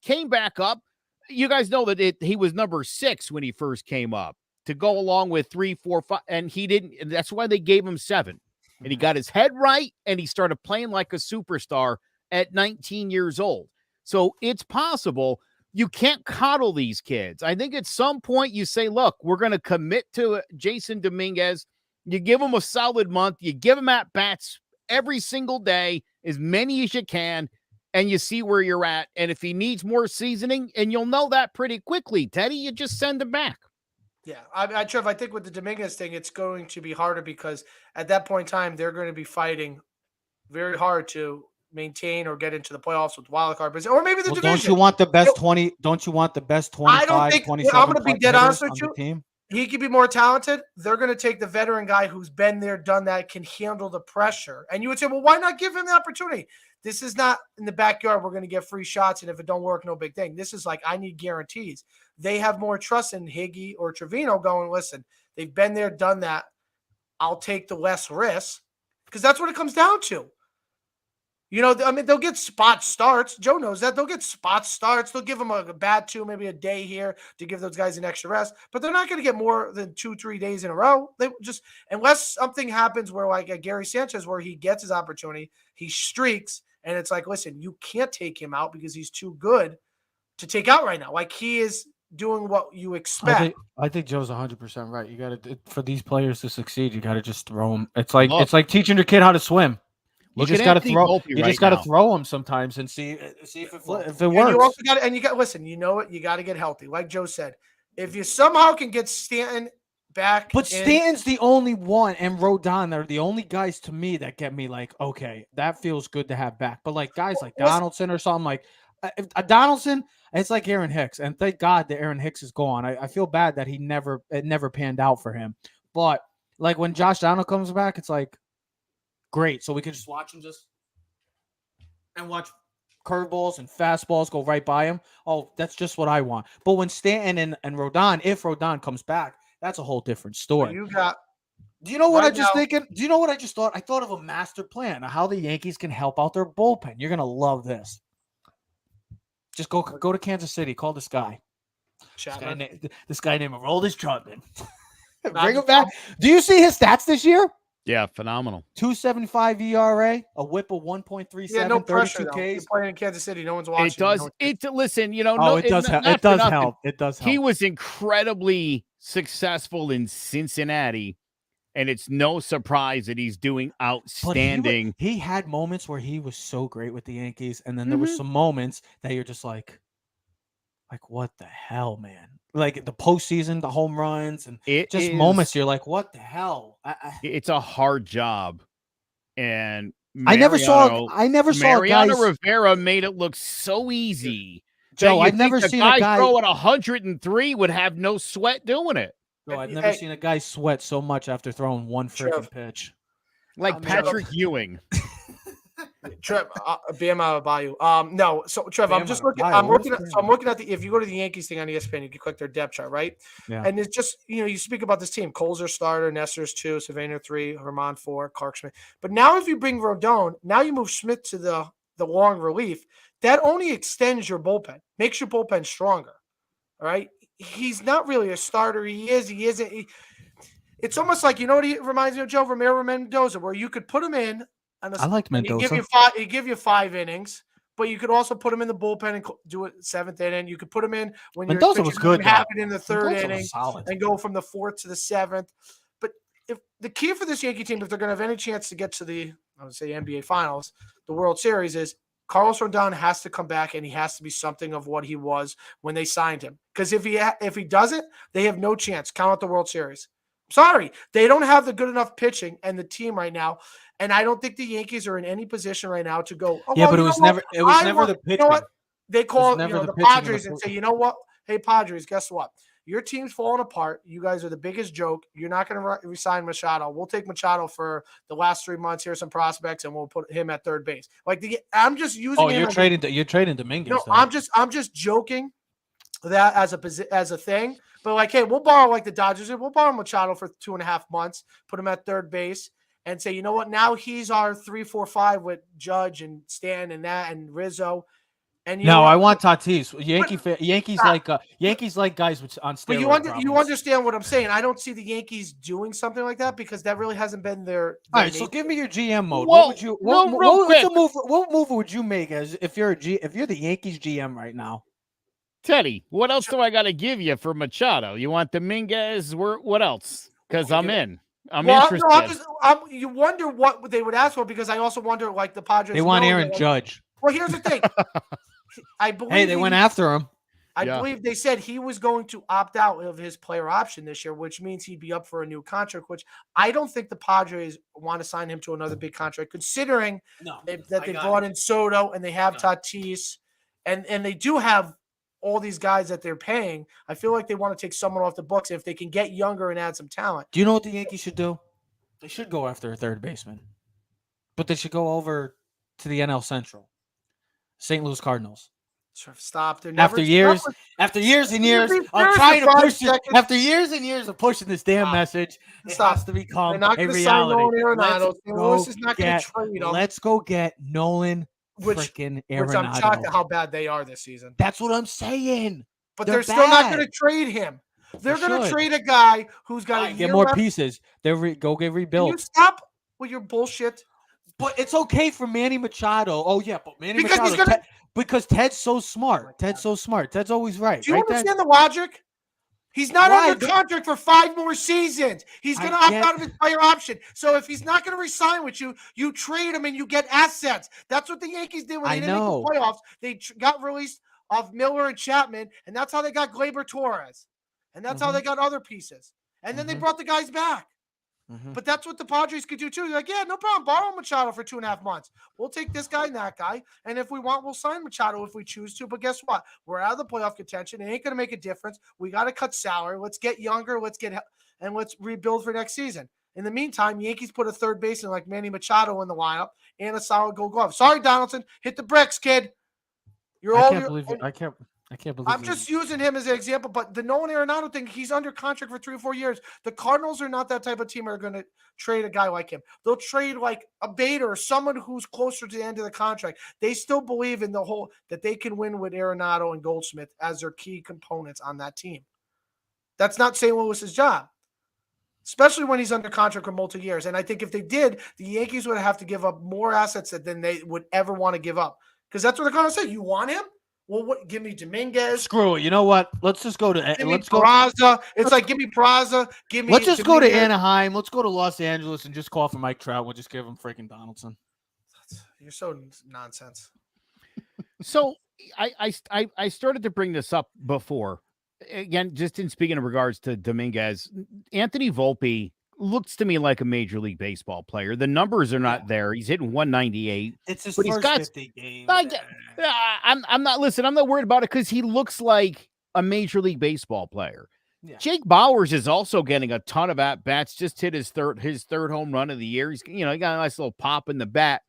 came back up. You guys know that he was number 6 when he first came up to go along with 3, 4, 5. And he didn't. And that's why they gave him 7. And he got his head right. And he started playing like a superstar at 19 years old. So it's possible. You can't coddle these kids. I think at some point you say, look, we're going to commit to Jason Dominguez. You give him a solid month. You give him at-bats every single day, as many as you can, and you see where you're at. And if he needs more seasoning, and you'll know that pretty quickly, Teddy, you just send him back. Yeah, Trev, I think with the Dominguez thing, it's going to be harder because at that point in time, they're going to be fighting very hard to maintain or get into the playoffs with wild card position, or maybe the division. Don't you want the best 20? Don't you want the best 25? I don't think. 27 I'm going to be dead honest with you. Team? He could be more talented. They're going to take the veteran guy who's been there, done that, can handle the pressure. And you would say, well, why not give him the opportunity? This is not in the backyard. We're going to get free shots, and if it don't work, no big thing. This is like, I need guarantees. They have more trust in Higgy or Trevino going, listen, they've been there, done that. I'll take the less risk because that's what it comes down to. They'll get spot starts. Joe knows that. They'll get spot starts. They'll give them a bad 2, maybe a day here to give those guys an extra rest. But they're not going to get more than 2-3 days in a row. They just, unless something happens where like a Gary Sanchez, where he gets his opportunity, he streaks, and it's like, listen, you can't take him out because he's too good to take out right now. Like he is doing what you expect. I think Joe's 100% right. You got to, for these players to succeed, you got to just throw them. It's like teaching your kid how to swim. You just got to throw. You just got to throw them sometimes and see if it works. And you got listen. You know what? You got to get healthy. Like Joe said, if you somehow can get Stanton back, but Stanton's the only one, and Rodon are the only guys to me that get me like, okay, that feels good to have back. But like guys like Donaldson or something like Donaldson, it's like Aaron Hicks, and thank God that Aaron Hicks is gone. I feel bad that it never panned out for him. But like when Josh Donald comes back, it's like. Great. So we can just watch him and watch curveballs and fastballs go right by him. Oh, that's just what I want. But when Stanton and Rodon, if Rodon comes back, that's a whole different story. Do you know what thinking? Do you know what I just thought? I thought of a master plan of how the Yankees can help out their bullpen. You're going to love this. Just go to Kansas City. Call this guy. This guy named Aroldis Chapman. Bring him back. Do you see his stats this year? Yeah, phenomenal. 2.75 ERA, a WHIP of 1.37, yeah, no pressure, 32 Ks. You're playing in Kansas City, no one's watching. It does. Listen, it does help. It does help. It does help. He was incredibly successful in Cincinnati, and it's no surprise that he's doing outstanding. He had moments where he was so great with the Yankees, and then there were some moments that you're just like what the hell, man? Like the postseason, the home runs, and moments you're like, what the hell? It's a hard job, and I never saw Mariano Rivera made it look so easy. Joe, I've never seen a guy throwing 103 would have no sweat doing it. Joe, I've never seen a guy sweat so much after throwing one freaking pitch. Like Patrick Ewing. Trev, BM Bayou. No, so Trev, I'm just looking. I'm looking at the. If you go to the Yankees thing on ESPN, you can click their depth chart, right? Yeah. And it's just you speak about this team. Cole's their starter, Nestor's 2, Savannah 3, Herman 4, Clark Schmidt. But now if you bring Rodon, now you move Schmidt to the long relief. That only extends your bullpen, makes your bullpen stronger. All right. he's not really a starter. He isn't. It's almost like, you know what he reminds me of, Joe? Romero Mendoza, where you could put him in. I liked and Mendoza. He'd give you 5 innings, but you could also put him in the bullpen and do it 7th inning. You could put him in when Mendoza was good. Have it in the 3rd Mendoza inning was solid. and go from the 4th to the 7th. But if the key for this Yankee team, if they're going to have any chance to get to the, I would say, NBA Finals, the World Series, is Carlos Rodon has to come back and he has to be something of what he was when they signed him. Because if he doesn't, they have no chance. Count out the World Series. Sorry, they don't have the good enough pitching and the team right now, and I don't think the Yankees are in any position right now to go. Oh, yeah, well, but it was never the pitching. You know what? They call the Padres and and say, you know what? Hey, Padres, guess what? Your team's falling apart. You guys are the biggest joke. You're not going to resign Machado. We'll take Machado for the last 3 months. Here's some prospects, and we'll put him at third base. I'm just using. Oh, you're trading Dominguez. No, I'm just joking that as a thing. But like, hey, we'll borrow like the Dodgers did. We'll borrow Machado for 2.5 months, put him at third base, and say, you know what? Now he's our 3, 4, 5 with Judge and Stan and that and Rizzo. And I want Tatis. Yankees like guys on steroids. But you understand what I'm saying? I don't see the Yankees doing something like that because that really hasn't been their. All right, so give me your GM mode. Whoa, what move would you make as if you're the Yankees GM right now? Teddy, what else do I got to give you for Machado? You want Dominguez? What else? Because I'm in. I'm interested. You wonder what they would ask for because I also wonder, like, the Padres. They want Aaron Judge. Well, here's the thing. I believe they went after him. I believe they said he was going to opt out of his player option this year, which means he'd be up for a new contract, which I don't think the Padres want to sign him to another big contract, considering that they brought in Soto and they have Tatis and they do have all these guys that they're paying. I feel like they want to take someone off the books if they can get younger and add some talent. Do you know what the Yankees should do? They should go after a third baseman, but they should go over to the NL Central, St. Louis Cardinals. Stop. After years and years of trying to push it, after years and years of pushing this damn message, it has to become a reality. Let's go get Nolan freaking Arenado. Which I'm shocked at how bad they are this season. That's what I'm saying. But they're still not going to trade him. They're going to trade a guy who's got to get more pieces. Go get rebuilt. Can you stop with your bullshit? But it's okay for Manny Machado. Oh yeah, but Manny Machado because Ted's so smart. Ted's so smart. Ted's always right. Do you understand the logic? He's not under contract for 5 more seasons. He's going to opt out of his player option. So if he's not going to resign with you, you trade him and you get assets. That's what the Yankees did when they didn't make the playoffs. They got released of Miller and Chapman, and that's how they got Gleyber Torres. And that's how they got other pieces. And then they brought the guys back. But that's what the Padres could do too. They're like, yeah, no problem. Borrow Machado for 2.5 months. We'll take this guy and that guy. And if we want, we'll sign Machado if we choose to. But guess what? We're out of the playoff contention. It ain't going to make a difference. We got to cut salary. Let's get younger. Let's rebuild for next season. In the meantime, Yankees put a third baseman like Manny Machado in the lineup and a solid Gold Glove. Sorry, Donaldson. Hit the bricks, kid. I can't believe it. I can't believe I'm just using him as an example, but the Nolan Arenado thing, he's under contract for 3 or 4 years. The Cardinals are not that type of team that are going to trade a guy like him. They'll trade like a Bader or someone who's closer to the end of the contract. They still believe in that they can win with Arenado and Goldschmidt as their key components on that team. That's not St. Louis's job, especially when he's under contract for multiple years. And I think if they did, the Yankees would have to give up more assets than they would ever want to give up. Because that's what they're going to say. You want him? Well, give me Dominguez. Screw it. You know what? Let's just go to Peraza. It's like give me Peraza. Let's just go to Anaheim. Let's go to Los Angeles and just call for Mike Trout. We'll just give him freaking Donaldson. You're so nonsense. So I started to bring this up before. Again, just in speaking of regards to Dominguez, Anthony Volpe looks to me like a Major League Baseball player. The numbers are not there. He's hitting 198. It's his first 50 games. I'm not worried about it because he looks like a Major League Baseball player. Yeah. Jake Bauers is also getting a ton of at-bats. Just hit his third home run of the year. He's he got a nice little pop in the bat.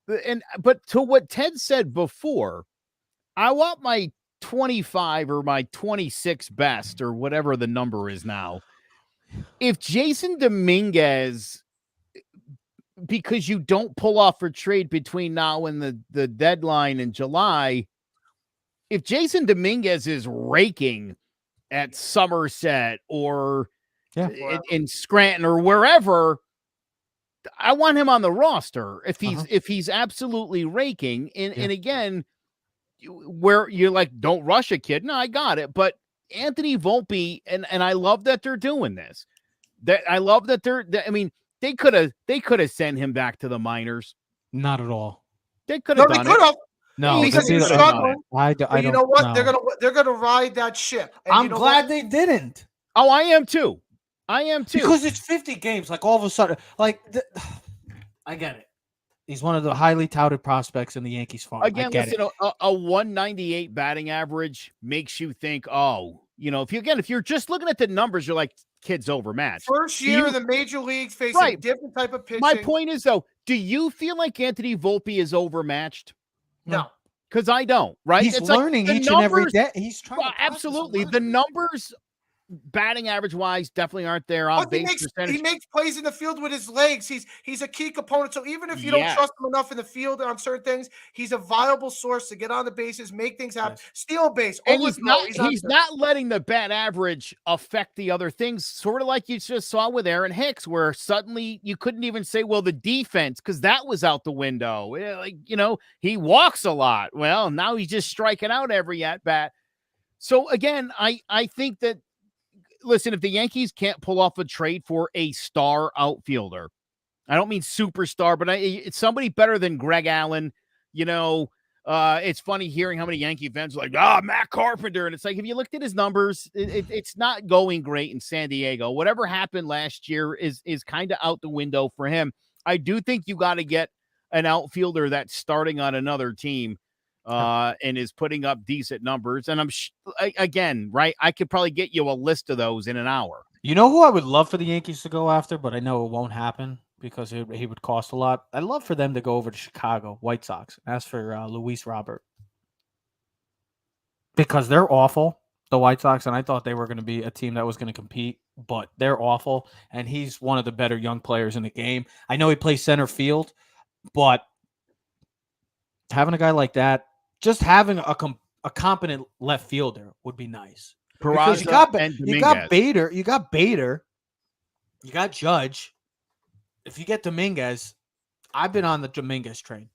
But to what Ted said before, I want my 25 or my 26 best or whatever the number is now. If Jason Dominguez, because you don't pull off a trade between now and the deadline in July, if Jason Dominguez is raking at Somerset or Yeah. in Scranton or wherever, I want him on the roster if he's absolutely raking. And again, where you're like, don't rush a kid. No, I got it. But Anthony Volpe, and I love that they're doing this. I love that I mean, they could have sent him back to the minors. Not at all. They could have done it. No, because he's struggling. I don't. You know what? No. They're gonna ride that ship. And I'm glad they didn't. Oh, I am too. Because it's 50 games. Like all of a sudden, I get it. He's one of the highly touted prospects in the Yankees farm. Again, listen, a 198 batting average makes you think, if you're just looking at the numbers, you're like, kid's overmatched. First year in the major leagues, facing different type of pitching. My point is, though, do you feel like Anthony Volpe is overmatched? No. Because I don't, right? He's learning each and every day. He's trying to absolutely. The numbers, batting average wise, definitely aren't there. On base percentage. He makes plays in the field with his legs. He's a key component. So even if you don't trust him enough in the field on certain things, he's a viable source to get on the bases, make things happen, steal base. And he's not letting the bat average affect the other things. Sort of like you just saw with Aaron Hicks, where suddenly you couldn't even say, well, the defense, because that was out the window. He walks a lot. Well, now he's just striking out every at bat. So again, I think that. Listen, if the Yankees can't pull off a trade for a star outfielder, I don't mean superstar, but it's somebody better than Greg Allen. It's funny hearing how many Yankee fans are like, Matt Carpenter. And it's like, if you looked at his numbers, it's not going great in San Diego. Whatever happened last year is kind of out the window for him. I do think you got to get an outfielder that's starting on another team. And is putting up decent numbers. And again, right, I could probably get you a list of those in an hour. You know who I would love for the Yankees to go after, but I know it won't happen because he would cost a lot. I'd love for them to go over to Chicago White Sox and ask for Luis Robert. Because they're awful, the White Sox, and I thought they were going to be a team that was going to compete, but they're awful, and he's one of the better young players in the game. I know he plays center field, but having a guy like that, just having a competent left fielder would be nice. Because you got Bader, you got Judge. If you get Dominguez, I've been on the Dominguez train.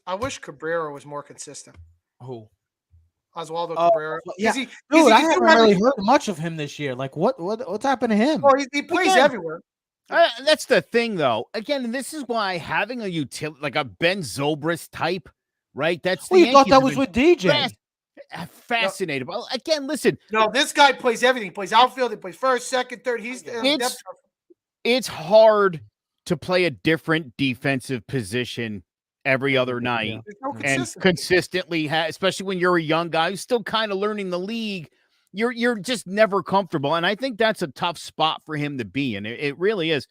I wish Cabrera was more consistent. Who? Oswaldo Cabrera. Yeah. I haven't really heard much of him this year. Like what's happened to him? Well, he plays everywhere. That's the thing, though. Again, this is why having a utility like a Ben Zobrist type. Right, that's you thought that was with DJ. Fascinated. Well, again, listen. No, this guy plays everything. He plays outfield. He plays first, second, third. It's hard to play a different defensive position every other night and consistently, especially when you're a young guy who's still kind of learning the league. You're just never comfortable, and I think that's a tough spot for him to be in. It really is.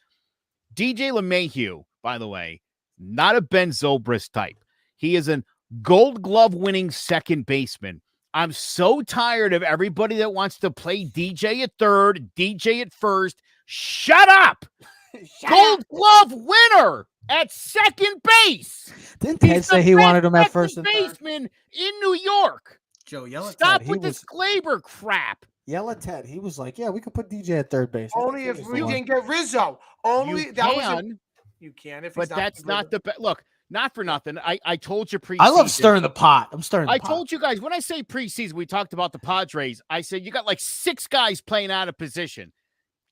DJ LeMahieu, by the way, not a Ben Zobrist type. He is a Gold Glove winning second baseman. I'm so tired of everybody that wants to play DJ at third, DJ at first. Shut up! Gold Glove winner at second base. Didn't Ted say he wanted him at first and baseman in New York? Joe, yell at Stop Ted. with this Glaber crap. Yell at Ted. He was like, "Yeah, we could put DJ at third base." Only if we can get Rizzo. You can. But that's not the best. Look. Not for nothing. I told you preseason. I love stirring the pot. I'm stirring the pot. I told you guys, when I say preseason, we talked about the Padres. I said, you got like 6 guys playing out of position.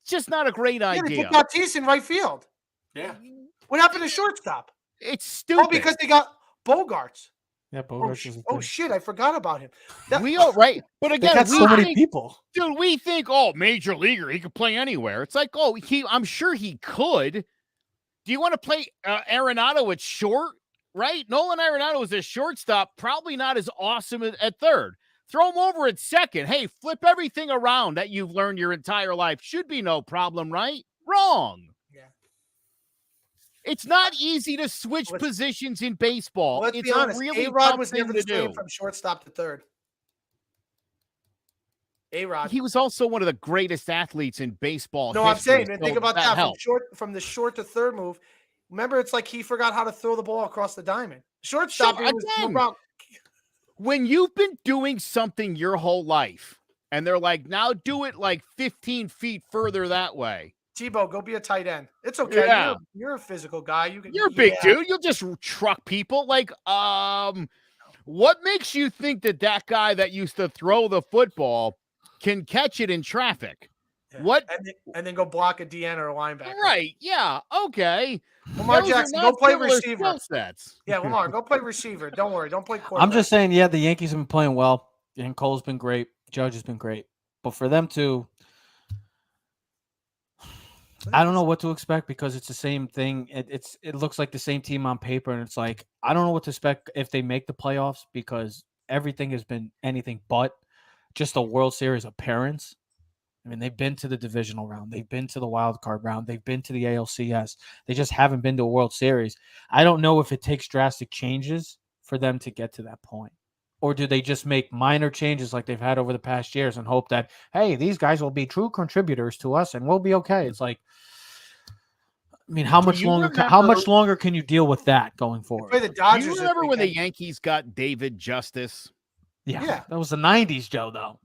It's just not a great idea. They put Tatis in right field. Yeah. What happened to shortstop? It's stupid. Oh, because they got Bogarts. Yeah, Bogarts. Oh shit, I forgot about him. We all right. But again, they got so many people. Dude, we think, major leaguer, he could play anywhere. It's like, I'm sure he could. Do you want to play Arenado at short? Right? Nolan Arenado is a shortstop, probably not as awesome at third. Throw him over at second. Hey, flip everything around that you've learned your entire life. Should be no problem, right? Wrong. Yeah. It's not easy to switch positions in baseball. Let's it's be honest. really A-Rod was never to the same do. from shortstop to third. A-Rod. He was also one of the greatest athletes in baseball. No, history, I'm saying, think about that. From the short to third move. Remember, it's like he forgot how to throw the ball across the diamond. Shortstop. When you've been doing something your whole life, And they're like, now do it like 15 feet further that way. Tebow, go be a tight end. It's okay. Yeah. You're a physical guy. You're a big dude. You'll just truck people. Like, what makes you think that guy that used to throw the football can catch it in traffic? Yeah. What? And then go block a DN or a linebacker. Right. Yeah. Okay. Lamar Those Jackson, are go not play similar receiver. skill sets. Yeah, Lamar, go play receiver. Don't worry. Don't play quarterback. I'm just saying, yeah, the Yankees have been playing well, and Cole's been great. Judge has been great. But for them to, I don't know what to expect because it's the same thing. It looks like the same team on paper, and it's like I don't know what to expect if they make the playoffs because everything has been anything but just a World Series appearance. I mean, they've been to the divisional round, they've been to the wild card round, they've been to the ALCS. They just haven't been to a World Series. I don't know if it takes drastic changes for them to get to that point. Or do they just make minor changes like they've had over the past years and hope that, hey, these guys will be true contributors to us and we'll be okay? It's like, I mean, how much longer can you deal with that going forward? Play the Dodgers. Do you remember when the Yankees got David Justice? Yeah. That was the 90s, Joe, though.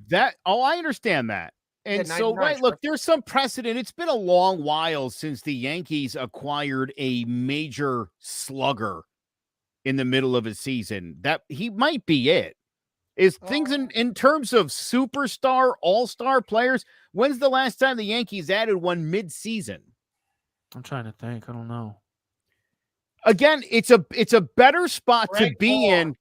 I understand that. And so, right, look, there's some precedent. It's been a long while since the Yankees acquired a major slugger in the middle of a season. That he might be it. Is things in terms of superstar, all-star players, when's the last time the Yankees added one mid-season? I'm trying to think. I don't know. Again, it's a better spot to be in.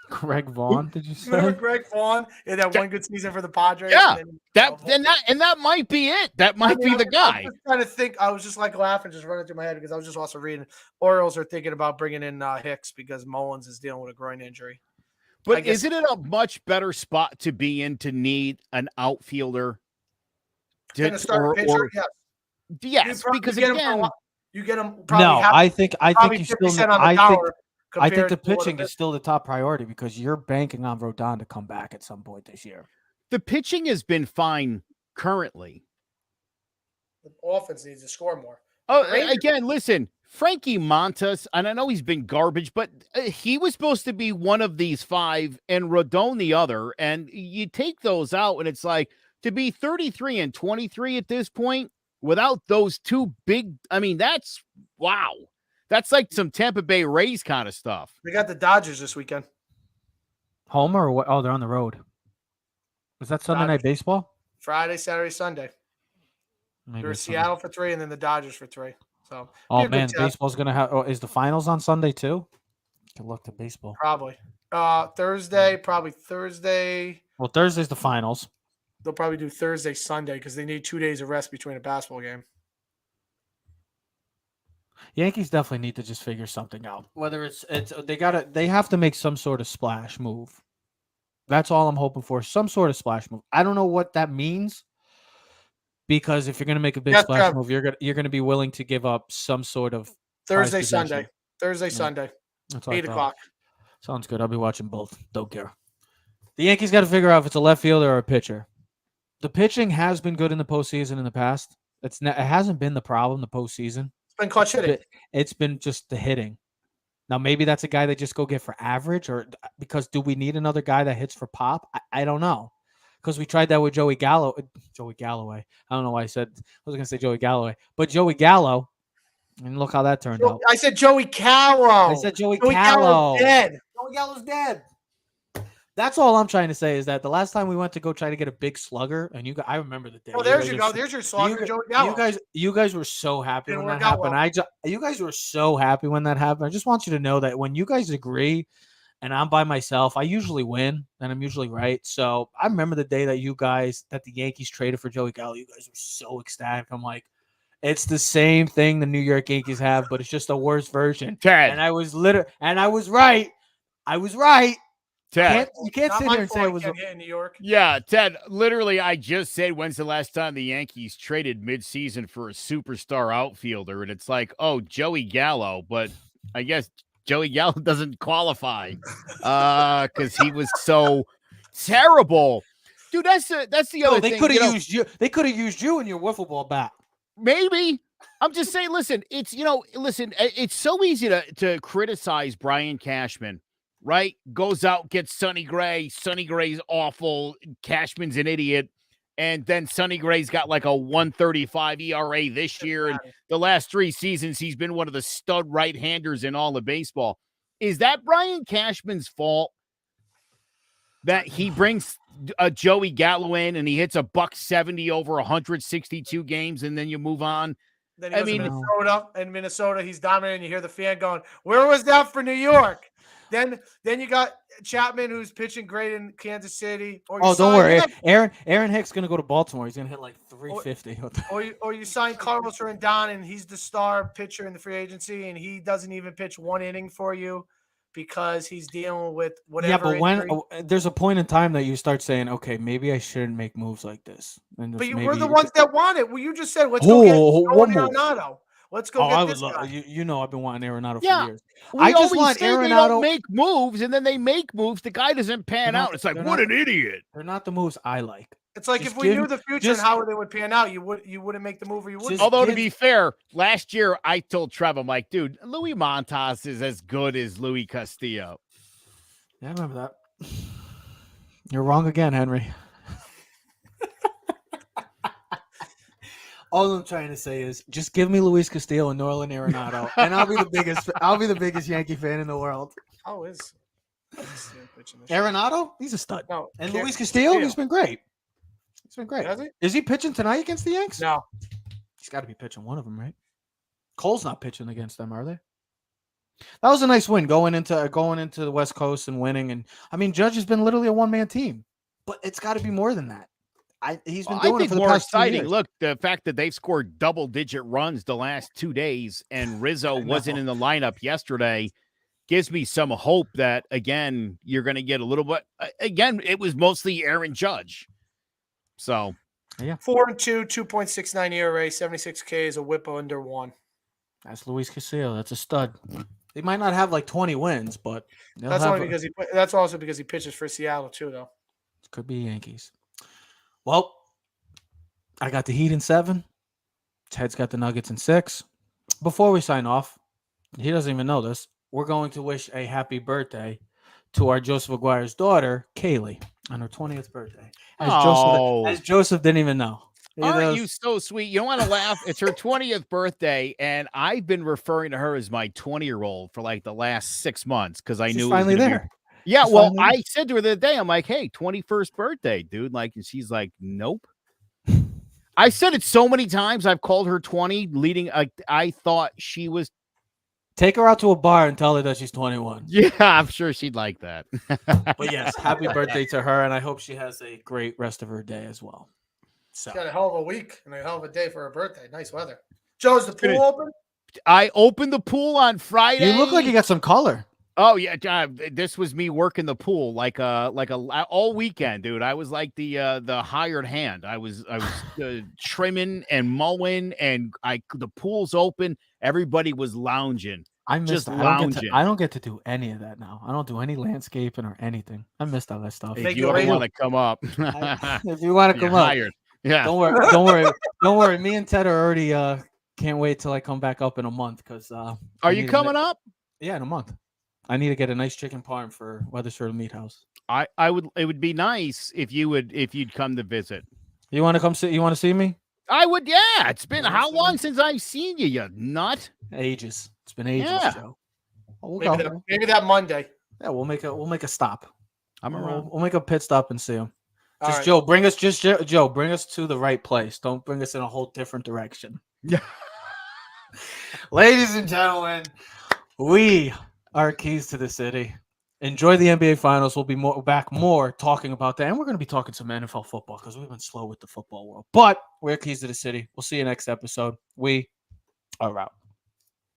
Greg Vaughn, did you say? Remember Greg Vaughn in that one good season for the Padres? Yeah, that might be it. That might be the guy. I was trying to think. I was just like laughing, just running through my head because I was just also reading. Orioles are thinking about bringing in Hicks because Mullins is dealing with a groin injury. But isn't it a much better spot to be in to need an outfielder? To start pitcher, yes, because again, you get him. I think you still. I think the to pitching is still the top priority because you're banking on Rodon to come back at some point this year. The pitching has been fine currently. The offense needs to score more. Oh, again, listen, Frankie Montas, and I know he's been garbage, but he was supposed to be one of these five and Rodon the other. And you take those out, and it's like to be 33 and 23 at this point without those two big. I mean, that's wow. That's like some Tampa Bay Rays kind of stuff. They got the Dodgers this weekend. Home or what? Oh, they're on the road. Was that Sunday Night Baseball? Friday, Saturday, Sunday. Maybe There's Seattle for 3 and then the Dodgers for 3. So, oh man, baseball's gonna have. Oh, is the finals on Sunday too? Good luck to baseball. Probably Thursday. Probably Thursday. Well, Thursday's the finals. They'll probably do Thursday, Sunday because they need 2 days of rest between a basketball game. Yankees definitely need to just figure something out. Whether they have to make some sort of splash move. That's all I'm hoping for. Some sort of splash move. I don't know what that means because if you're going to make a big splash move, you're going to be willing to give up some sort of Thursday, Sunday. Sunday. 8 o'clock. Sounds good. I'll be watching both. Don't care. The Yankees got to figure out if it's a left fielder or a pitcher. The pitching has been good in the postseason in the past. It hasn't been the problem the postseason. It's been clutch hitting. It's been just the hitting. Now, maybe that's a guy they just go get for average or because do we need another guy that hits for pop? I don't know. Because we tried that with Joey Galloway. I don't know why I was going to say Joey Galloway. But Joey Gallo, and look how that turned out. I said Joey Callow. I said Joey Callow. Dead. Joey Gallo's dead. That's all I'm trying to say is that the last time we went to go try to get a big slugger, and I remember the day. Oh, there's your slugger, Joey Gallo. You guys were so happy when that happened. You guys were so happy when that happened. I just want you to know that when you guys agree, and I'm by myself, I usually win, and I'm usually right. So I remember the day that the Yankees traded for Joey Gallo. You guys were so ecstatic. I'm like, it's the same thing the New York Yankees have, but it's just a worse version. Ted. And I was right. I was right. Ted, you can't sit here and say it was in New York. Yeah, Ted. Literally, I just said, when's the last time the Yankees traded midseason for a superstar outfielder? And it's like, oh, Joey Gallo, but I guess Joey Gallo doesn't qualify because he was so terrible, dude. That's the other thing. They could have used you. They could have used you in your wiffle ball bat. Maybe. I'm just saying. Listen, it's so easy to criticize Brian Cashman right? Goes out, gets Sonny Gray. Sonny Gray's awful. Cashman's an idiot. And then Sonny Gray's got like a 1.35 ERA this year. And the last 3 seasons, he's been one of the stud right-handers in all of baseball. Is that Brian Cashman's fault that he brings a Joey Gallo in and he hits a $170 over 162 games and then you move on? Then he goes to Minnesota. In Minnesota, he's dominating. You hear the fan going, "Where was that for New York?" Then you got Chapman, who's pitching great in Kansas City. Don't worry, Aaron Hicks gonna go to Baltimore. He's gonna hit like 350. Or you sign Carlos Rendon, and he's the star pitcher in the free agency, and he doesn't even pitch 1 inning for you because he's dealing with whatever. Yeah, but when there's a point in time that you start saying, "Okay, maybe I shouldn't make moves like this." But you were the ones that wanted. Well, you just said, "Let's go get Arenado. Let's go get this guy." You know, I've been wanting Arenado for years. I just want Arenado. They don't make moves, and then they make moves. The guy doesn't pan out. It's like, what an idiot! They're not the moves I like. It's like if we knew the future and how they would pan out, you wouldn't make the move, or you wouldn't. Although to be fair, last year I told Trevor, I'm like, dude, Louis Montas is as good as Louis Castillo. Yeah, I remember that. You're wrong again, Henry. All I'm trying to say is just give me Luis Castillo and Nolan Arenado, and I'll be the biggest Yankee fan in the world. Oh, is Arenado? He's a stud. No, and Luis Castillo, he's been great. He's been great. Has he? Is he pitching tonight against the Yanks? No. He's got to be pitching one of them, right? Cole's not pitching against them, are they? That was a nice win going into the West Coast and winning. And I mean, Judge has been literally a one-man team, but it's got to be more than that. He's been doing it for the past 2 years. Look, the fact that they've scored double-digit runs the last 2 days and Rizzo wasn't in the lineup yesterday gives me some hope that, again, you're going to get a little bit. Again, it was mostly Aaron Judge. So, yeah. 4-2, 2.69 ERA, 76 Ks, a whip under 1. That's Luis Castillo. That's a stud. They might not have like 20 wins, but that's also because he pitches for Seattle too, though. Could be Yankees. Well, I got the Heat in 7. Ted's got the Nuggets in 6. Before we sign off, he doesn't even know this. We're going to wish a happy birthday to our Joseph Aguirre's daughter, Kaylee, on her 20th birthday. As Joseph didn't even know. Aren't you so sweet? You don't want to laugh. It's her 20th birthday, and I've been referring to her as my 20-year-old for like the last 6 months because I knew finally there. Yeah, well, I said to her the other day, I'm like, hey, 21st birthday, dude. Like, and she's like, nope. I said it so many times. I've called her 20 leading. I thought she was. Take her out to a bar and tell her that she's 21. Yeah, I'm sure she'd like that. But yes, happy birthday to her. And I hope she has a great rest of her day as well. So. She's got a hell of a week and a hell of a day for her birthday. Nice weather. Joe, is the pool open? I opened the pool on Friday. You look like you got some color. Oh yeah, this was me working the pool like a all weekend, dude. I was like the hired hand. I was trimming and mowing, and the pool's open. Everybody was lounging. I missed lounging. I don't get to do any of that now. I don't do any landscaping or anything. I missed all that stuff. If you want to come up, if you want to come up, hired. Yeah. Don't worry. Me and Ted are already can't wait till I come back up in a month because. Are you coming up? Yeah, in a month. I need to get a nice chicken parm for Weathersfield Meat House. I would. It would be nice if you'd come to visit. You want to come see? You want to see me? I would. Yeah. It's been how long since I've seen you? You nut. Ages. It's been ages, yeah. Joe. Well, maybe that Monday. Yeah, we'll make a stop. I'm around. We'll make a pit stop and see him. All right. Joe, bring us to the right place. Don't bring us in a whole different direction. Yeah. Ladies and gentlemen, we are Keys to the City. Enjoy the NBA Finals. We'll be back talking about that. And we're going to be talking some NFL football because we've been slow with the football world. But we're Keys to the City. We'll see you next episode. We are out.